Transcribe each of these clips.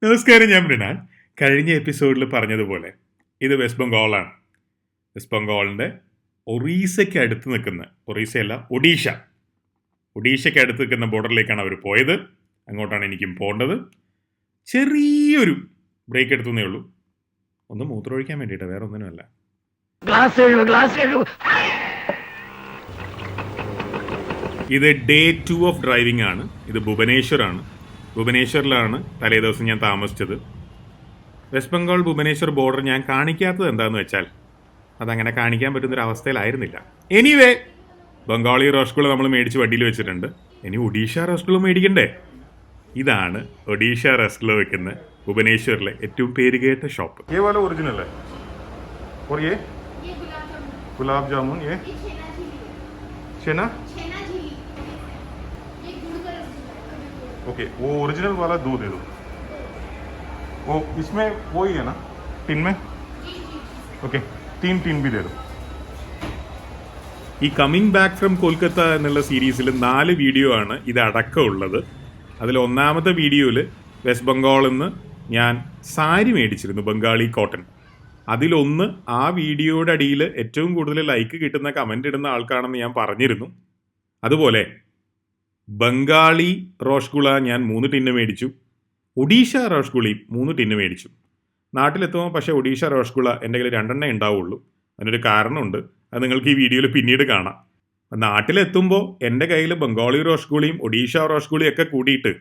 നമസ്കാരം, ഞാൻ മൃണാൽ. കഴിഞ്ഞ എപ്പിസോഡിൽ പറഞ്ഞതുപോലെ ഇത് വെസ്റ്റ് ബംഗാളാണ്. വെസ്റ്റ് ബംഗാളിൻ്റെ ഒറീസയ്ക്ക് അടുത്ത് നിൽക്കുന്ന, ഒറീസയല്ല ഒഡീഷയ്ക്ക് അടുത്ത് നിൽക്കുന്ന ബോർഡറിലേക്കാണ് അവർ പോയത്. അങ്ങോട്ടാണ് എനിക്കും പോകേണ്ടത്. ചെറിയൊരു ബ്രേക്ക് എടുത്തുന്നേ ഉള്ളൂ. ഒന്ന് മൂത്രമൊഴിക്കാൻ വേണ്ടിയിട്ടാണ്, വേറെ ഒന്നിനുമല്ല. ഇത് ഡേ 2 ഓഫ് ഡ്രൈവിംഗ് ആണ്. ഇത് ഭുവനേശ്വറാണ്. ഭുവനേശ്വറിലാണ് തലേ ദിവസം ഞാൻ താമസിച്ചത്. വെസ്റ്റ് ബംഗാൾ ഭുവനേശ്വർ ബോർഡർ ഞാൻ കാണിക്കാത്തത് എന്താണെന്ന് വെച്ചാൽ അതങ്ങനെ കാണിക്കാൻ പറ്റുന്നൊരവസ്ഥയിലായിരുന്നില്ല. എനിവേ, ബംഗാളി റോസ്കുള നമ്മൾ മേടിച്ച് വണ്ടിയിൽ വെച്ചിട്ടുണ്ട്. ഇനി ഒഡീഷ റോസ്കുള മേടിക്കണ്ടേ? ഇതാണ് ഒഡീഷ റോസ്കുള വെക്കുന്ന ഭുവനേശ്വറിലെ ഏറ്റവും പേരുകേട്ട shop. Original gulab jamun okay, वो ओरिजिनल वाला 2 दे दो. वो इसमें वो ही है ना, टिन में? ओके, 3 टिन भी दे दो. ഈ കമ്മിങ് ബാക്ക് ഫ്രം കൊൽക്കത്ത എന്നുള്ള സീരീസിൽ 4 വീഡിയോ ആണ് ഇത് അടക്കമുള്ളത്. അതിൽ ഒന്നാമത്തെ വീഡിയോയിൽ വെസ്റ്റ് ബംഗാളിൽ നിന്ന് ഞാൻ സാരി മേടിച്ചിരുന്നു, ബംഗാളി കോട്ടൺ. അതിലൊന്ന് ആ വീഡിയോയുടെ അടിയിൽ ഏറ്റവും കൂടുതൽ ലൈക്ക് കിട്ടുന്ന കമൻ്റ് ഇടുന്ന ആൾക്കാണെന്ന് ഞാൻ പറഞ്ഞിരുന്നു. അതുപോലെ ബംഗാളി റോഷ്ഗുള ഞാൻ 3 ടിന്ന് മേടിച്ചു. ഒഡീഷ റോഷ്ഗുളയും 3 ടിന്ന് മേടിച്ചു. നാട്ടിലെത്തുമ്പോൾ പക്ഷേ ഒഡീഷ റോഷ്ഗുള എൻ്റെ കയ്യിൽ 2 ഉണ്ടാവുള്ളൂ. അതിനൊരു കാരണമുണ്ട്, അത് നിങ്ങൾക്ക് ഈ വീഡിയോയിൽ പിന്നീട് കാണാം. നാട്ടിലെത്തുമ്പോൾ എൻ്റെ കയ്യിൽ ബംഗാളി റോഷ്ഗുളയും ഒഡീഷ റോഷ്ഗുളയും ഒക്കെ കൂടിയിട്ട്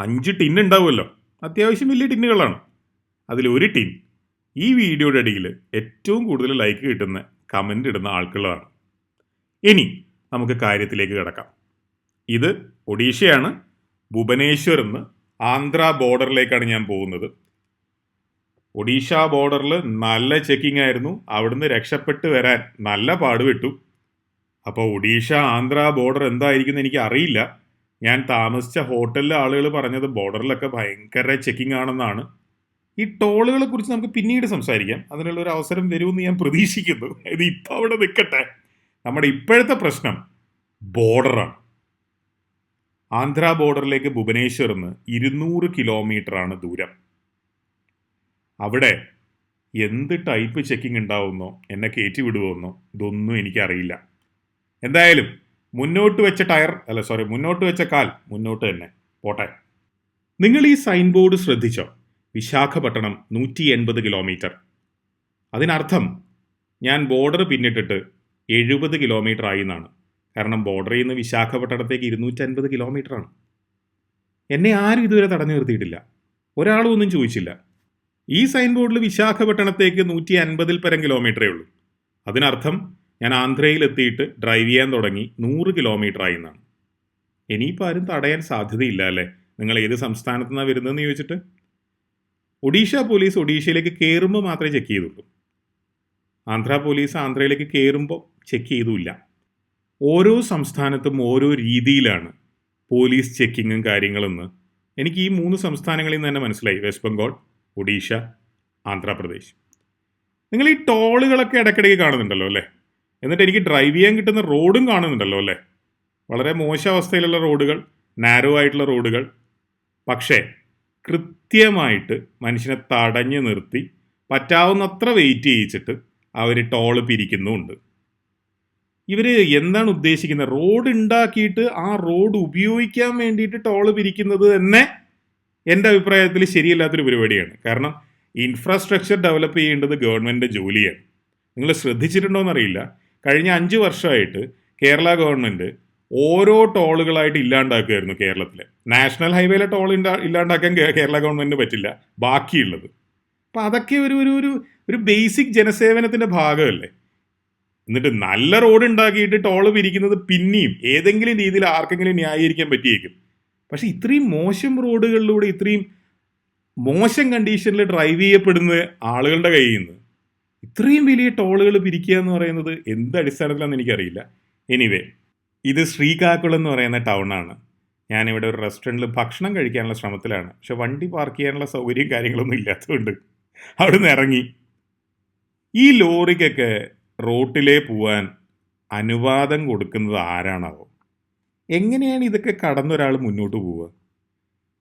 5 ടിന്ന് ഉണ്ടാവുമല്ലോ. അത്യാവശ്യം വലിയ ടിന്നുകളാണ്. അതിലൊരു ടിൻ ഈ വീഡിയോയുടെ അടിയിൽ ഏറ്റവും കൂടുതൽ ലൈക്ക് കിട്ടുന്ന കമൻ്റ് ഇടുന്ന ആൾക്കുള്ളതാണ്. ഇനി നമുക്ക് കാര്യത്തിലേക്ക് കിടക്കാം. ഇത് ഒഡീഷയാണ്. ഭുവനേശ്വർ നിന്ന് ആന്ധ്ര ബോർഡറിലേക്കാണ് ഞാൻ പോകുന്നത്. ഒഡീഷ ബോർഡറിൽ നല്ല ചെക്കിംഗ് ആയിരുന്നു. അവിടുന്ന് രക്ഷപ്പെട്ട് വരാൻ നല്ല പാടുപെട്ടു. അപ്പോൾ ഒഡീഷ ആന്ധ്ര ബോർഡർ എന്തായിരിക്കും എനിക്ക് അറിയില്ല. ഞാൻ താമസിച്ച ഹോട്ടലിലെ ആളുകൾ പറഞ്ഞത് ബോർഡറിലൊക്കെ ഭയങ്കര ചെക്കിംഗ് ആണെന്നാണ്. ഈ ടോളുകളെ കുറിച്ച് നമുക്ക് പിന്നീട് സംസാരിക്കാം. അതിനുള്ള ഒരു അവസരം വരുമെന്ന് ഞാൻ പ്രതീക്ഷിക്കുന്നു. ഇത് ഇപ്പം അവിടെ നിൽക്കട്ടെ. നമ്മുടെ ഇപ്പോഴത്തെ പ്രശ്നം ബോർഡറാണ്. ആന്ധ്ര ബോർഡറിലേക്ക് ഭുവനേശ്വറിൽ നിന്ന് 200 കിലോമീറ്ററാണ് ദൂരം. അവിടെ എന്ത് ടൈപ്പ് ചെക്കിംഗ് ഉണ്ടാവുമെന്നോ എന്നെ കയറ്റി വിടുമെന്നോ ഇതൊന്നും എനിക്കറിയില്ല. എന്തായാലും മുന്നോട്ട് വെച്ച കാൽ മുന്നോട്ട് തന്നെ പോട്ടെ. നിങ്ങൾ ഈ സൈൻ ബോർഡ് ശ്രദ്ധിച്ചോ? വിശാഖപട്ടണം 180 കിലോമീറ്റർ. അതിനർത്ഥം ഞാൻ ബോർഡർ പിന്നിട്ടിട്ട് 70 കിലോമീറ്റർ ആയി എന്നാണ്. കാരണം ബോർഡറിൽ നിന്ന് വിശാഖപട്ടണത്തേക്ക് 250 കിലോമീറ്ററാണ്. എന്നെ ആരും ഇതുവരെ തടഞ്ഞു നിർത്തിയിട്ടില്ല. ഒരാളും ഒന്നും ചോദിച്ചില്ല. ഈ സൈൻ ബോർഡിൽ വിശാഖപട്ടണത്തേക്ക് 150 പരം കിലോമീറ്ററേ ഉള്ളൂ. അതിനർത്ഥം ഞാൻ ആന്ധ്രയിൽ എത്തിയിട്ട് ഡ്രൈവ് ചെയ്യാൻ തുടങ്ങി 100 കിലോമീറ്റർ ആയി എന്നാണ്. ഇനിയിപ്പോൾ ആരും തടയാൻ സാധ്യതയില്ല അല്ലേ? നിങ്ങൾ ഏത് സംസ്ഥാനത്തു നിന്നാണ് വരുന്നതെന്ന് ചോദിച്ചിട്ട്. ഒഡീഷ പോലീസ് ഒഡീഷയിലേക്ക് കയറുമ്പോൾ മാത്രമേ ചെക്ക് ചെയ്തുള്ളൂ. ആന്ധ്ര പോലീസ് ആന്ധ്രയിലേക്ക് കയറുമ്പോൾ ചെക്ക് ചെയ്തുമില്ല. ഓരോ സംസ്ഥാനത്തും ഓരോ രീതിയിലാണ് പോലീസ് ചെക്കിങ്ങും കാര്യങ്ങളെന്ന് എനിക്ക് ഈ 3 സംസ്ഥാനങ്ങളിൽ നിന്ന് തന്നെ മനസ്സിലായി. വെസ്റ്റ് ബംഗാൾ, ഒഡീഷ, ആന്ധ്രാപ്രദേശ്. നിങ്ങൾ ഈ ടോളുകളൊക്കെ ഇടയ്ക്കിടയ്ക്ക് കാണുന്നുണ്ടല്ലോ അല്ലേ? എന്നിട്ട് എനിക്ക് ഡ്രൈവ് ചെയ്യാൻ കിട്ടുന്ന റോഡും കാണുന്നുണ്ടല്ലോ അല്ലേ? വളരെ മോശം അവസ്ഥയിലുള്ള റോഡുകൾ, നാരോ ആയിട്ടുള്ള റോഡുകൾ. പക്ഷേ കൃത്യമായിട്ട് മനുഷ്യനെ തടഞ്ഞു നിർത്തി പറ്റാവുന്നത്ര വെയിറ്റ് ചെയ്യിച്ചിട്ട് അവർ ടോള് പിരിക്കുന്നുമുണ്ട്. ഇവർ എന്താണ് ഉദ്ദേശിക്കുന്നത്? റോഡ് ഉണ്ടാക്കിയിട്ട് ആ റോഡ് ഉപയോഗിക്കാൻ വേണ്ടിയിട്ട് ടോള് പിരിക്കുന്നത് തന്നെ എൻ്റെ അഭിപ്രായത്തിൽ ശരിയല്ലാത്തൊരു പരിപാടിയാണ്. കാരണം ഇൻഫ്രാസ്ട്രക്ചർ ഡെവലപ്പ് ചെയ്യേണ്ടത് ഗവൺമെൻറ്റിൻ്റെ ജോലിയാണ്. നിങ്ങൾ ശ്രദ്ധിച്ചിട്ടുണ്ടോയെന്നറിയില്ല, കഴിഞ്ഞ 5 വർഷമായിട്ട് കേരള ഗവൺമെൻറ് ഓരോ ടോളുകളായിട്ട് ഇല്ലാണ്ടാക്കുമായിരുന്നു കേരളത്തിലെ. നാഷണൽ ഹൈവേയിലെ ടോൾ ഇല്ലാണ്ടാക്കാൻ കേരള ഗവൺമെൻറ്റിന് പറ്റില്ല, ബാക്കിയുള്ളത്. അപ്പം അതൊക്കെ ഒരു ബേസിക് ജനസേവനത്തിൻ്റെ ഭാഗമല്ലേ? എന്നിട്ട് നല്ല റോഡ് ഉണ്ടാക്കിയിട്ട് ടോള് പിരിക്കുന്നത് പിന്നെയും ഏതെങ്കിലും രീതിയിൽ ആർക്കെങ്കിലും ന്യായീകരിക്കാൻ പറ്റിയേക്കും. പക്ഷെ ഇത്രയും മോശം റോഡുകളിലൂടെ ഇത്രയും മോശം കണ്ടീഷനിൽ ഡ്രൈവ് ചെയ്യപ്പെടുന്ന ആളുകളുടെ കയ്യിൽ നിന്ന് ഇത്രയും വലിയ ടോളുകൾ പിരിക്കുക എന്ന് പറയുന്നത് എന്ത് അടിസ്ഥാനത്തിലാണെന്ന് എനിക്കറിയില്ല. എനിവേ, ഇത് ശ്രീകാക്കുളം എന്ന് പറയുന്ന ടൗണാണ്. ഞാനിവിടെ ഒരു റെസ്റ്റോറൻറ്റിൽ ഭക്ഷണം കഴിക്കാനുള്ള ശ്രമത്തിലാണ്. പക്ഷെ വണ്ടി പാർക്ക് ചെയ്യാനുള്ള സൗകര്യം കാര്യങ്ങളൊന്നും ഇല്ലാത്തതുകൊണ്ട് അവിടെ നിന്ന് ഇറങ്ങി. ഈ ലോറിക്കൊക്കെ റോട്ടിലേ പോവാൻ അനുവാദം കൊടുക്കുന്നത് ആരാണാവോ? എങ്ങനെയാണ് ഇതൊക്കെ കടന്നൊരാൾ മുന്നോട്ട് പോവുക?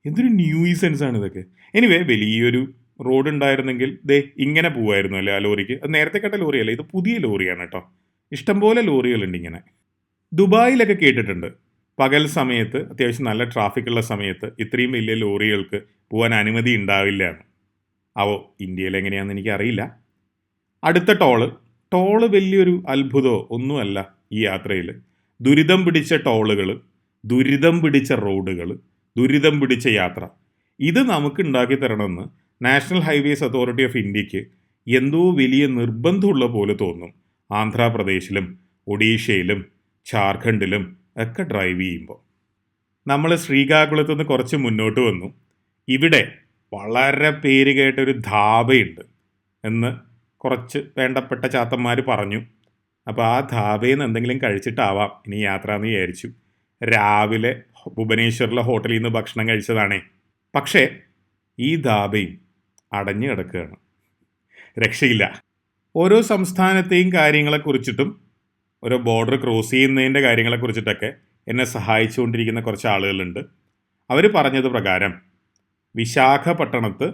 എന്തൊരു ന്യൂയിസൻസ് ആണ് ഇതൊക്കെ. എനിവേ വലിയൊരു റോഡ് ഉണ്ടായിരുന്നെങ്കിൽ ദേ ഇങ്ങനെ പോവായിരുന്നു അല്ലേ ആ ലോറിക്ക്. അത് നേരത്തെ കണ്ട ലോറിയല്ല, ഇത് പുതിയ ലോറിയാണ് കേട്ടോ. ഇഷ്ടംപോലെ ലോറികളുണ്ട് ഇങ്ങനെ. ദുബായിലൊക്കെ കേട്ടിട്ടുണ്ട് പകൽ സമയത്ത് അത്യാവശ്യം നല്ല ട്രാഫിക്കുള്ള സമയത്ത് ഇത്രയും വലിയ ലോറികൾക്ക് പോകാൻ അനുമതി ഉണ്ടാവില്ല എന്ന്. അവോ ഇന്ത്യയിൽ എങ്ങനെയാണെന്ന് എനിക്കറിയില്ല. അടുത്ത ടോള് വലിയൊരു അത്ഭുതമോ ഒന്നുമല്ല ഈ യാത്രയിൽ. ദുരിതം പിടിച്ച ടോളുകൾ, ദുരിതം പിടിച്ച റോഡുകൾ, ദുരിതം പിടിച്ച യാത്ര. ഇത് നമുക്ക് ഉണ്ടാക്കി തരണമെന്ന് നാഷണൽ ഹൈവേസ് അതോറിറ്റി ഓഫ് ഇന്ത്യക്ക് എന്തോ വലിയ നിർബന്ധമുള്ള പോലെ തോന്നും. ആന്ധ്രാപ്രദേശിലും ഒഡീഷയിലും ജാർഖണ്ഡിലും ഒക്കെ ഡ്രൈവ് ചെയ്യുമ്പോൾ. നമ്മൾ ശ്രീകാകുളത്ത് നിന്ന് കുറച്ച് മുന്നോട്ട് വന്നു. ഇവിടെ വളരെ പേര് കേട്ടൊരു ധാബയുണ്ട് എന്ന് കുറച്ച് വേണ്ടപ്പെട്ട ചാത്തന്മാർ പറഞ്ഞു. അപ്പോൾ ആ ധാബയിൽ നിന്ന് എന്തെങ്കിലും കഴിച്ചിട്ടാവാം ഇനി യാത്ര എന്ന് വിചാരിച്ചു. രാവിലെ ഭുവനേശ്വറിലെ ഹോട്ടലിൽ നിന്ന് ഭക്ഷണം കഴിച്ചതാണേ. പക്ഷേ ഈ ധാബയും അടഞ്ഞു കിടക്കുകയാണ്. രക്ഷയില്ല. ഓരോ സംസ്ഥാനത്തെയും കാര്യങ്ങളെക്കുറിച്ചിട്ടും ഓരോ ബോർഡർ ക്രോസ് ചെയ്യുന്നതിൻ്റെ കാര്യങ്ങളെക്കുറിച്ചിട്ടൊക്കെ എന്നെ സഹായിച്ചുകൊണ്ടിരിക്കുന്ന കുറച്ച് ആളുകളുണ്ട്. അവർ പറഞ്ഞത് പ്രകാരം വിശാഖപട്ടണത്ത്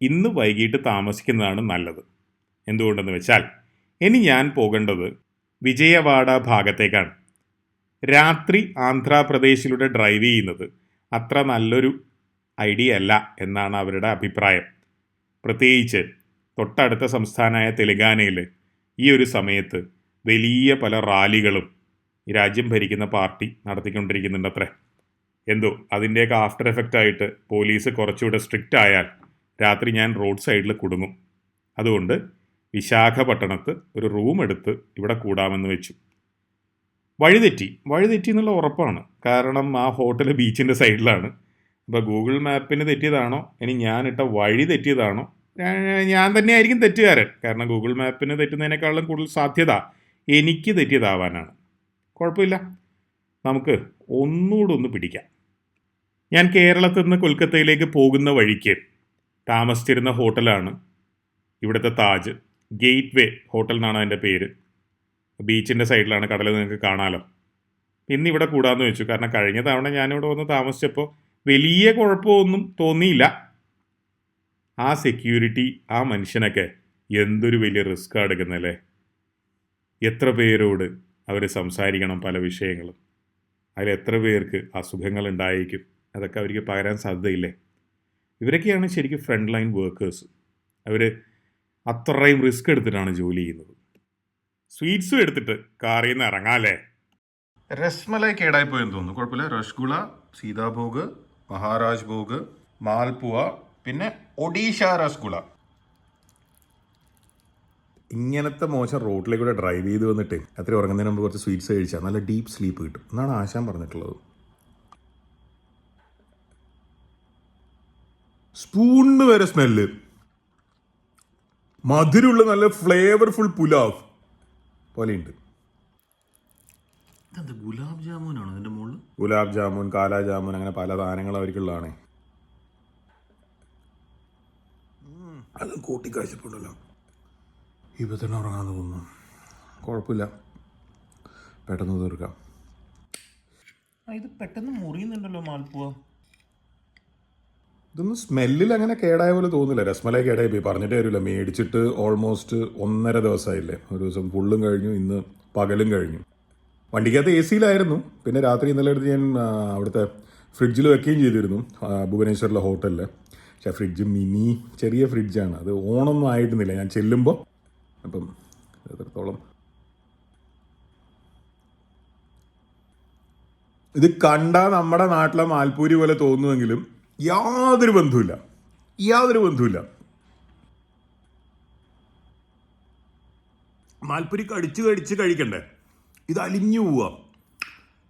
ഇന്ന് വൈകിട്ട് താമസിക്കുന്നതാണ് നല്ലത്. എന്തുകൊണ്ടെന്ന് വെച്ചാൽ ഇനി ഞാൻ പോകേണ്ടത് വിജയവാഡ ഭാഗത്തേക്കാണ്. രാത്രി ആന്ധ്രാപ്രദേശിലൂടെ ഡ്രൈവ് ചെയ്യുന്നത് അത്ര നല്ലൊരു ഐഡിയ അല്ല എന്നാണ് അവരുടെ അഭിപ്രായം. പ്രത്യേകിച്ച് തൊട്ടടുത്ത സംസ്ഥാനമായ തെലങ്കാനയിൽ ഈ ഒരു സമയത്ത് വലിയ പല റാലികളും ഈ രാജ്യം ഭരിക്കുന്ന പാർട്ടി നടത്തിക്കൊണ്ടിരിക്കുന്നുണ്ടത്രേ. എന്തോ അതിൻ്റെയൊക്കെ ആഫ്റ്റർ എഫക്റ്റ് ആയിട്ട് പോലീസ് കുറച്ചുകൂടെ സ്ട്രിക്റ്റ് ആയാൽ രാത്രി ഞാൻ റോഡ് സൈഡിൽ കുടുങ്ങും. അതുകൊണ്ട് വിശാഖപട്ടണത്ത് ഒരു റൂം എടുത്ത് ഇവിടെ കൂടാമെന്ന് വെച്ചു. വഴിതെറ്റി എന്നുള്ള ഉറപ്പാണ്. കാരണം ആ ഹോട്ടൽ ബീച്ചിൻ്റെ സൈഡിലാണ്. അപ്പോൾ ഗൂഗിൾ മാപ്പിന് തെറ്റിയതാണോ ഇനി ഞാനിട്ട വഴി തെറ്റിയതാണോ? ഞാൻ തന്നെയായിരിക്കും തെറ്റുകാരൻ. കാരണം ഗൂഗിൾ മാപ്പിന് തെറ്റുന്നതിനേക്കാളും കൂടുതൽ സാധ്യത എനിക്ക് തെറ്റിയതാവാനാണ്. കുഴപ്പമില്ല, നമുക്ക് ഒന്നുകൂടെ ഒന്ന് പിടിക്കാം. ഞാൻ കേരളത്തിൽ നിന്ന് കൊൽക്കത്തയിലേക്ക് പോകുന്ന വഴിക്ക് താമസിച്ചിരുന്ന ഹോട്ടലാണ് ഇവിടുത്തെ താജ് ഗേറ്റ് വേ ഹോട്ടൽ എന്നാണ് അതിൻ്റെ പേര്. ബീച്ചിൻ്റെ സൈഡിലാണ്, കടൽ നിങ്ങൾക്ക് കാണാമല്ലോ. ഇന്നിവിടെ കൂടാമെന്ന് വെച്ചു. കാരണം കഴിഞ്ഞ തവണ ഞാനിവിടെ വന്ന് താമസിച്ചപ്പോൾ വലിയ കുഴപ്പമൊന്നും തോന്നിയില്ല. ആ സെക്യൂരിറ്റി, ആ മനുഷ്യനൊക്കെ എന്തൊരു വലിയ റിസ്ക് എടുക്കുന്നല്ലേ. എത്ര പേരോട് അവർ സംസാരിക്കണം പല വിഷയങ്ങളും. അതിൽ എത്ര പേർക്ക് അസുഖങ്ങൾ ഉണ്ടായിരിക്കും. അതൊക്കെ അവർക്ക് പകരാൻ സാധ്യതയില്ലേ. ഇവരൊക്കെയാണ് ശരിക്കും ഫ്രണ്ട് ലൈൻ വർക്കേഴ്സ്. അവർ അത്രയും റിസ്ക് എടുത്തിട്ടാണ് ജോലി ചെയ്യുന്നത്. സ്വീറ്റ്സും എടുത്തിട്ട് കാറിൽ നിന്ന് ഇറങ്ങാല്ലേ. രസ്മലായി കേടായിപ്പോയെന്ന് തോന്നുന്നു. കുഴപ്പമില്ല. രസഗുള, സീതാഭോഗ്, മഹാരാജ് ഭോഗ്, മാൽപുവ, പിന്നെ ഒഡീഷ രസഗുള. ഇങ്ങനത്തെ മോശം റോഡിലേക്കൂടെ ഡ്രൈവ് ചെയ്ത് വന്നിട്ട് അത്ര ഉറങ്ങുന്നതിന് മുമ്പ് കുറച്ച് സ്വീറ്റ്സ് കഴിച്ചാൽ നല്ല ഡീപ്പ് സ്ലീപ്പ് കിട്ടും എന്നാണ് ആശാൻ പറഞ്ഞിട്ടുള്ളത്. സ്പൂണിന് വരെ സ്മെല്ല്. മധുരമുള്ള നല്ല ഫ്ലേവർഫുൾ പുലാവ് പോലെയുണ്ട്. ഗുലാബ് ജാമുനാണ് അതിൻ്റെ മുകളിൽ. ഗുലാബ് ജാമുൻ, കാലാ ജാമുൻ, അങ്ങനെ പല സാധനങ്ങൾ അവർക്കുള്ളതാണേ. അതും കൂട്ടിക്കാഴ്ചപ്പുണ്ടല്ലോ. ഇപ്പം തന്നെ ഉറങ്ങാൻ തോന്നുന്നു. കുഴപ്പമില്ല, പെട്ടെന്ന് തീർക്കാം. ഇത് പെട്ടെന്ന് മുറിയുന്നുണ്ടല്ലോ മാൽപ്പുവ. ഇതൊന്നും സ്മെല്ലിൽ അങ്ങനെ കേടായ പോലെ തോന്നില്ല. രസ്മലായി കേടായി പോയി, പറഞ്ഞിട്ടേ വരില്ല. മേടിച്ചിട്ട് ഓൾമോസ്റ്റ് 1.5 ദിവസമായില്ലേ. ഒരു ദിവസം ഫുള്ളും കഴിഞ്ഞു, ഇന്ന് പകലും കഴിഞ്ഞു. വണ്ടിക്കകത്ത് എ സിയിലായിരുന്നു. പിന്നെ രാത്രി ഇന്നലെ എടുത്ത് ഞാൻ അവിടുത്തെ ഫ്രിഡ്ജിൽ വെക്കുകയും ചെയ്തിരുന്നു ഭുവനേശ്വറിലെ ഹോട്ടലിൽ. പക്ഷേ ഫ്രിഡ്ജ് മിനി ചെറിയ ഫ്രിഡ്ജാണ്. അത് ഓണൊന്നും ആയിരുന്നില്ല ഞാൻ ചെല്ലുമ്പോൾ. അപ്പം എത്രത്തോളം ഇത് കണ്ടാൽ നമ്മുടെ നാട്ടിലെ മാൽപ്പൂരി പോലെ തോന്നുമെങ്കിലും യാതൊരു ബന്ധവുമില്ല. മാൽപ്പൂരി കടിച്ച് കഴിക്കണ്ടേ, ഇത് അലിഞ്ഞു പോവുക.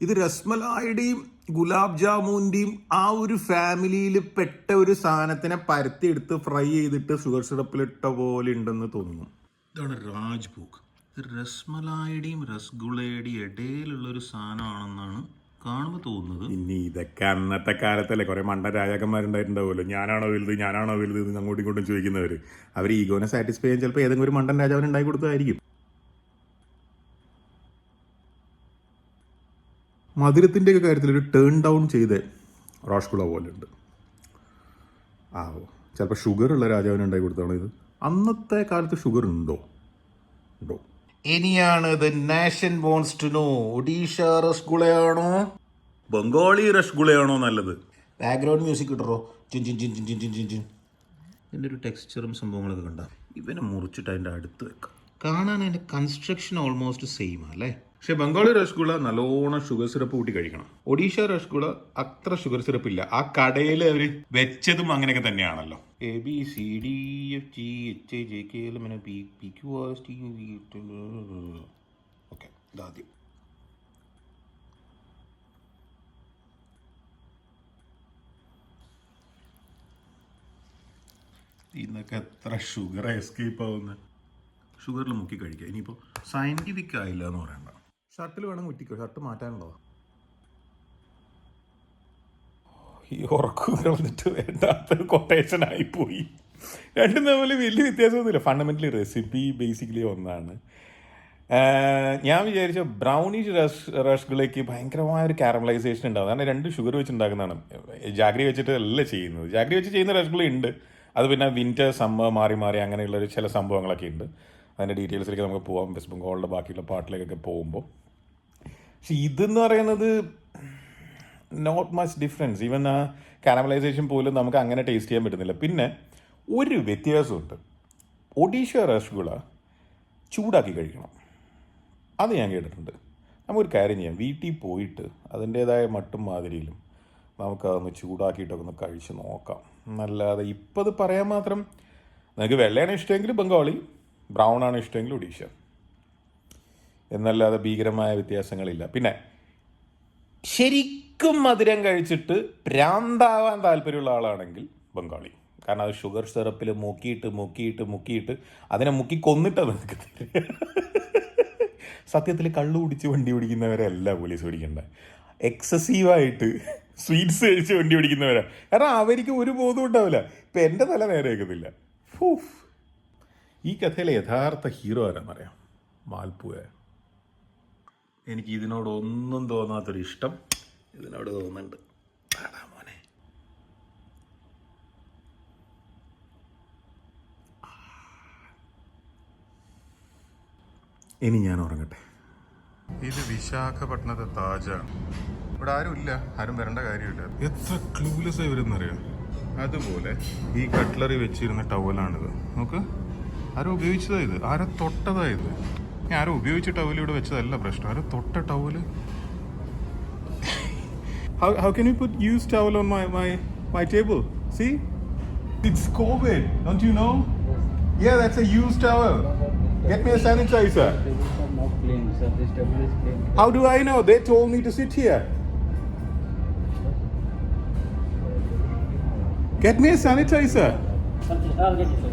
ഇത് രസ്മലായുടെയും ഗുലാബ് ജാമുൻ്റെയും ആ ഒരു ഫാമിലിയിൽ പെട്ട ഒരു സാധനത്തിനെ പരത്തിയെടുത്ത് ഫ്രൈ ചെയ്തിട്ട് ഷുഗർ സിറപ്പിലിട്ട പോലെ ഉണ്ടെന്ന് തോന്നുന്നു. ഇതാണ് രാജ്ഭോഗ്. ഇത് രസ്മലായുടെയും രസഗുളയുടെയും ഇടയിലുള്ളൊരു സാധനമാണെന്നാണ് കാണുമ്പോൾ തോന്നുന്നത്. ഇനി ഇതൊക്കെ അന്നത്തെ കാലത്തല്ലേ കുറേ മണ്ട രാജാക്കന്മാരുണ്ടായിട്ടുണ്ടാവുമല്ലോ. ഞാനാണോ വലുത് എന്ന് അങ്ങോട്ടും ഇങ്ങോട്ടും ചോദിക്കുന്നവർ. അവർ ഈഗോനെ സാറ്റിസ്ഫൈ ചെയ്യാൻ ചിലപ്പോൾ ഏതെങ്കിലും ഒരു മണ്ടൻ രാജാവിന് ഉണ്ടാക്കി കൊടുത്തതായിരിക്കും. മധുരത്തിൻ്റെയൊക്കെ കാര്യത്തിൽ ഒരു ടേൺ ഡൗൺ ചെയ്ത് റോഷ്ഗുള പോലെ ഉണ്ട്. ആ ചിലപ്പോൾ ഷുഗറുള്ള രാജാവിന് ഉണ്ടാക്കി കൊടുത്താണോ ഇത്? അന്നത്തെ കാലത്ത് ഷുഗർ ഉണ്ടോ? ഇനിയാണ് the nation wants to know, Odisha രസഗുളയാണോ ബംഗാളി രസഗുളയാണോ നല്ലത്? ബാക്ക്ഗ്രൗണ്ട് മ്യൂസിക് കിട്ടറോ, ചിൻ ചിൻ ചിൻ ചിൻ ചിൻ ചിൻ ചിൻ ചിൻ. ഇതിൻ്റെ ഒരു ടെക്സ്ചറും സംഭവങ്ങളൊക്കെ കണ്ട ഇവനെ മുറിച്ചിട്ട് അതിൻ്റെ അടുത്ത് വെക്കാം. കാണാൻ അതിൻ്റെ കൺസ്ട്രക്ഷൻ ഓൾമോസ്റ്റ് സെയിം അല്ലേ? പക്ഷെ ബംഗാളി രസഗുള നല്ലോണം ഷുഗർ സിറപ്പ് കൂട്ടി കഴിക്കണം. ഒഡീഷ രസഗുള അത്ര ഷുഗർ സിറപ്പ് ഇല്ല. ആ കടയിൽ അവർ വെച്ചതും അങ്ങനെയൊക്കെ തന്നെയാണല്ലോ. ABCDEFGHIJKLMNOP ഓക്കെ, ഇതാദ്യം. ഇന്നൊക്കെ എത്ര ഷുഗർ എസ്കേപ്പ് ആവുന്നത്. ഷുഗറിൽ മുക്കി കഴിക്കുക. ഇനിയിപ്പോൾ സയൻറ്റിഫിക് ആയില്ല എന്ന് പറയണ്ട. ഷർട്ടിൽ വേണം മുറ്റിക്കോ, ഷർട്ട് മാറ്റാനുള്ളതാ. ഈ ഉറക്കം കളഞ്ഞിട്ട് വേണ്ടാത്തൊരു കൊട്ടേഷൻ ആയിപ്പോയി. രണ്ടും തമ്മിൽ വലിയ വ്യത്യാസമൊന്നുമില്ല. ഫണ്ടമെൻ്റലി റെസിപ്പി ബേസിക്കലി ഒന്നാണ്. ഞാൻ വിചാരിച്ച ബ്രൗണിഷ് റസ്ഗുളയ്ക്ക് ഭയങ്കരമായൊരു കാരമലൈസേഷൻ ഉണ്ടാകും. കാരണം രണ്ട് ഷുഗർ വെച്ചുണ്ടാക്കുന്നതാണ്. ജാഗ്രി വെച്ചിട്ട് അല്ല ചെയ്യുന്നത്. ജാഗ്രി വെച്ച് ചെയ്യുന്ന റസ്ഗുള ഉണ്ട്. അത് പിന്നെ വിൻ്റർ സമ്മർ മാറി മാറി അങ്ങനെയുള്ളൊരു ചില സംഭവങ്ങളൊക്കെ ഉണ്ട്. അതിൻ്റെ ഡീറ്റെയിൽസിലേക്ക് നമുക്ക് പോകാം വെസ്റ്റ് ബംഗാളിൻ്റെ ബാക്കിയുള്ള പാട്ടിലേക്കൊക്കെ പോകുമ്പോൾ. പക്ഷെ ഇതെന്ന് പറയുന്നത് നോട്ട് മച്ച് ഡിഫറൻസ്. ഈവൻ ആ കാരമലൈസേഷൻ പോലും നമുക്ക് അങ്ങനെ ടേസ്റ്റ് ചെയ്യാൻ പറ്റുന്നില്ല. പിന്നെ ഒരു വ്യത്യാസമുണ്ട്. ഒഡീഷ രസഗുള ചൂടാക്കി കഴിക്കണം. അത് ഞാൻ കേട്ടിട്ടുണ്ട്. നമുക്കൊരു കാര്യം ചെയ്യാം, വീട്ടിൽ പോയിട്ട് അതിൻ്റേതായ മട്ടും മാതിരിയിലും നമുക്കതൊന്ന് ചൂടാക്കിയിട്ടൊക്കെ ഒന്ന് കഴിച്ച് നോക്കാം. എന്നല്ലാതെ ഇപ്പം അത് പറയാൻ മാത്രം. നിങ്ങൾക്ക് വെള്ളയാണ് ഇഷ്ടമെങ്കിൽ ബംഗാളി, ബ്രൗൺ ആണ് ഇഷ്ടമെങ്കിൽ ഒഡീഷ, എന്നല്ലാതെ ഭീകരമായ വ്യത്യാസങ്ങളില്ല. പിന്നെ ശരിക്കും മധുരം കഴിച്ചിട്ട് ഭ്രാന്താവാൻ താല്പര്യമുള്ള ആളാണെങ്കിൽ ബംഗാളി. കാരണം അത് ഷുഗർ സിറപ്പിൽ മുക്കിയിട്ട് അതിനെ മുക്കി കൊന്നിട്ടാണ് നിങ്ങൾക്ക് തരിക. സത്യത്തിൽ കള്ളു കുടിച്ച് വണ്ടി ഓടിക്കുന്നവരല്ല പോലീസ് ഓടിക്കേണ്ടത്. എക്സസീവായിട്ട് സ്വീറ്റ്സ് കഴിച്ച് വണ്ടി ഓടിക്കുന്നവരാണ്. കാരണം അവർക്ക് ഒരു ബോധം ഉണ്ടാവില്ല. ഇപ്പം എൻ്റെ തല നേരെ വെക്കുന്നില്ല. ഈ കഥയിലെ യഥാർത്ഥ ഹീറോ ആരാന്നറിയാം? മാൽപ്പുവ. എനിക്ക് ഇതിനോടൊന്നും തോന്നാത്തൊരു ഇഷ്ടം ഇതിനോട് തോന്നുന്നുണ്ട്. മോനെ, ഇനി ഞാൻ ഉറങ്ങട്ടെ. ഇത് വിശാഖപട്ടണത്തെ താജാണ്. ഇവിടെ ആരും ഇല്ല, ആരും വരേണ്ട കാര്യമില്ല. എത്ര ക്ലൂലെസ് ആയി വരുന്നറിയാം. അതുപോലെ ഈ കട്ട്ലറി വെച്ചിരുന്ന ടവലാണിത്. നമുക്ക് ആരോ ഉപയോഗിച്ചതായത്, ആരോ തൊട്ടതായത്. ഞാൻ ആരോ ഉപയോഗിച്ച ടവൽ ഇവിടെ വെച്ചതല്ല പ്രശ്നം, ആരോ തൊട്ട towel. How can you put used towel on my table? See? It's COVID, don't you know? Yeah, that's a used towel. Get me a sanitizer. Not clean, sir. This table is clean. How do I know? They told me to sit here. Get me a sanitizer. I'll get you, sir.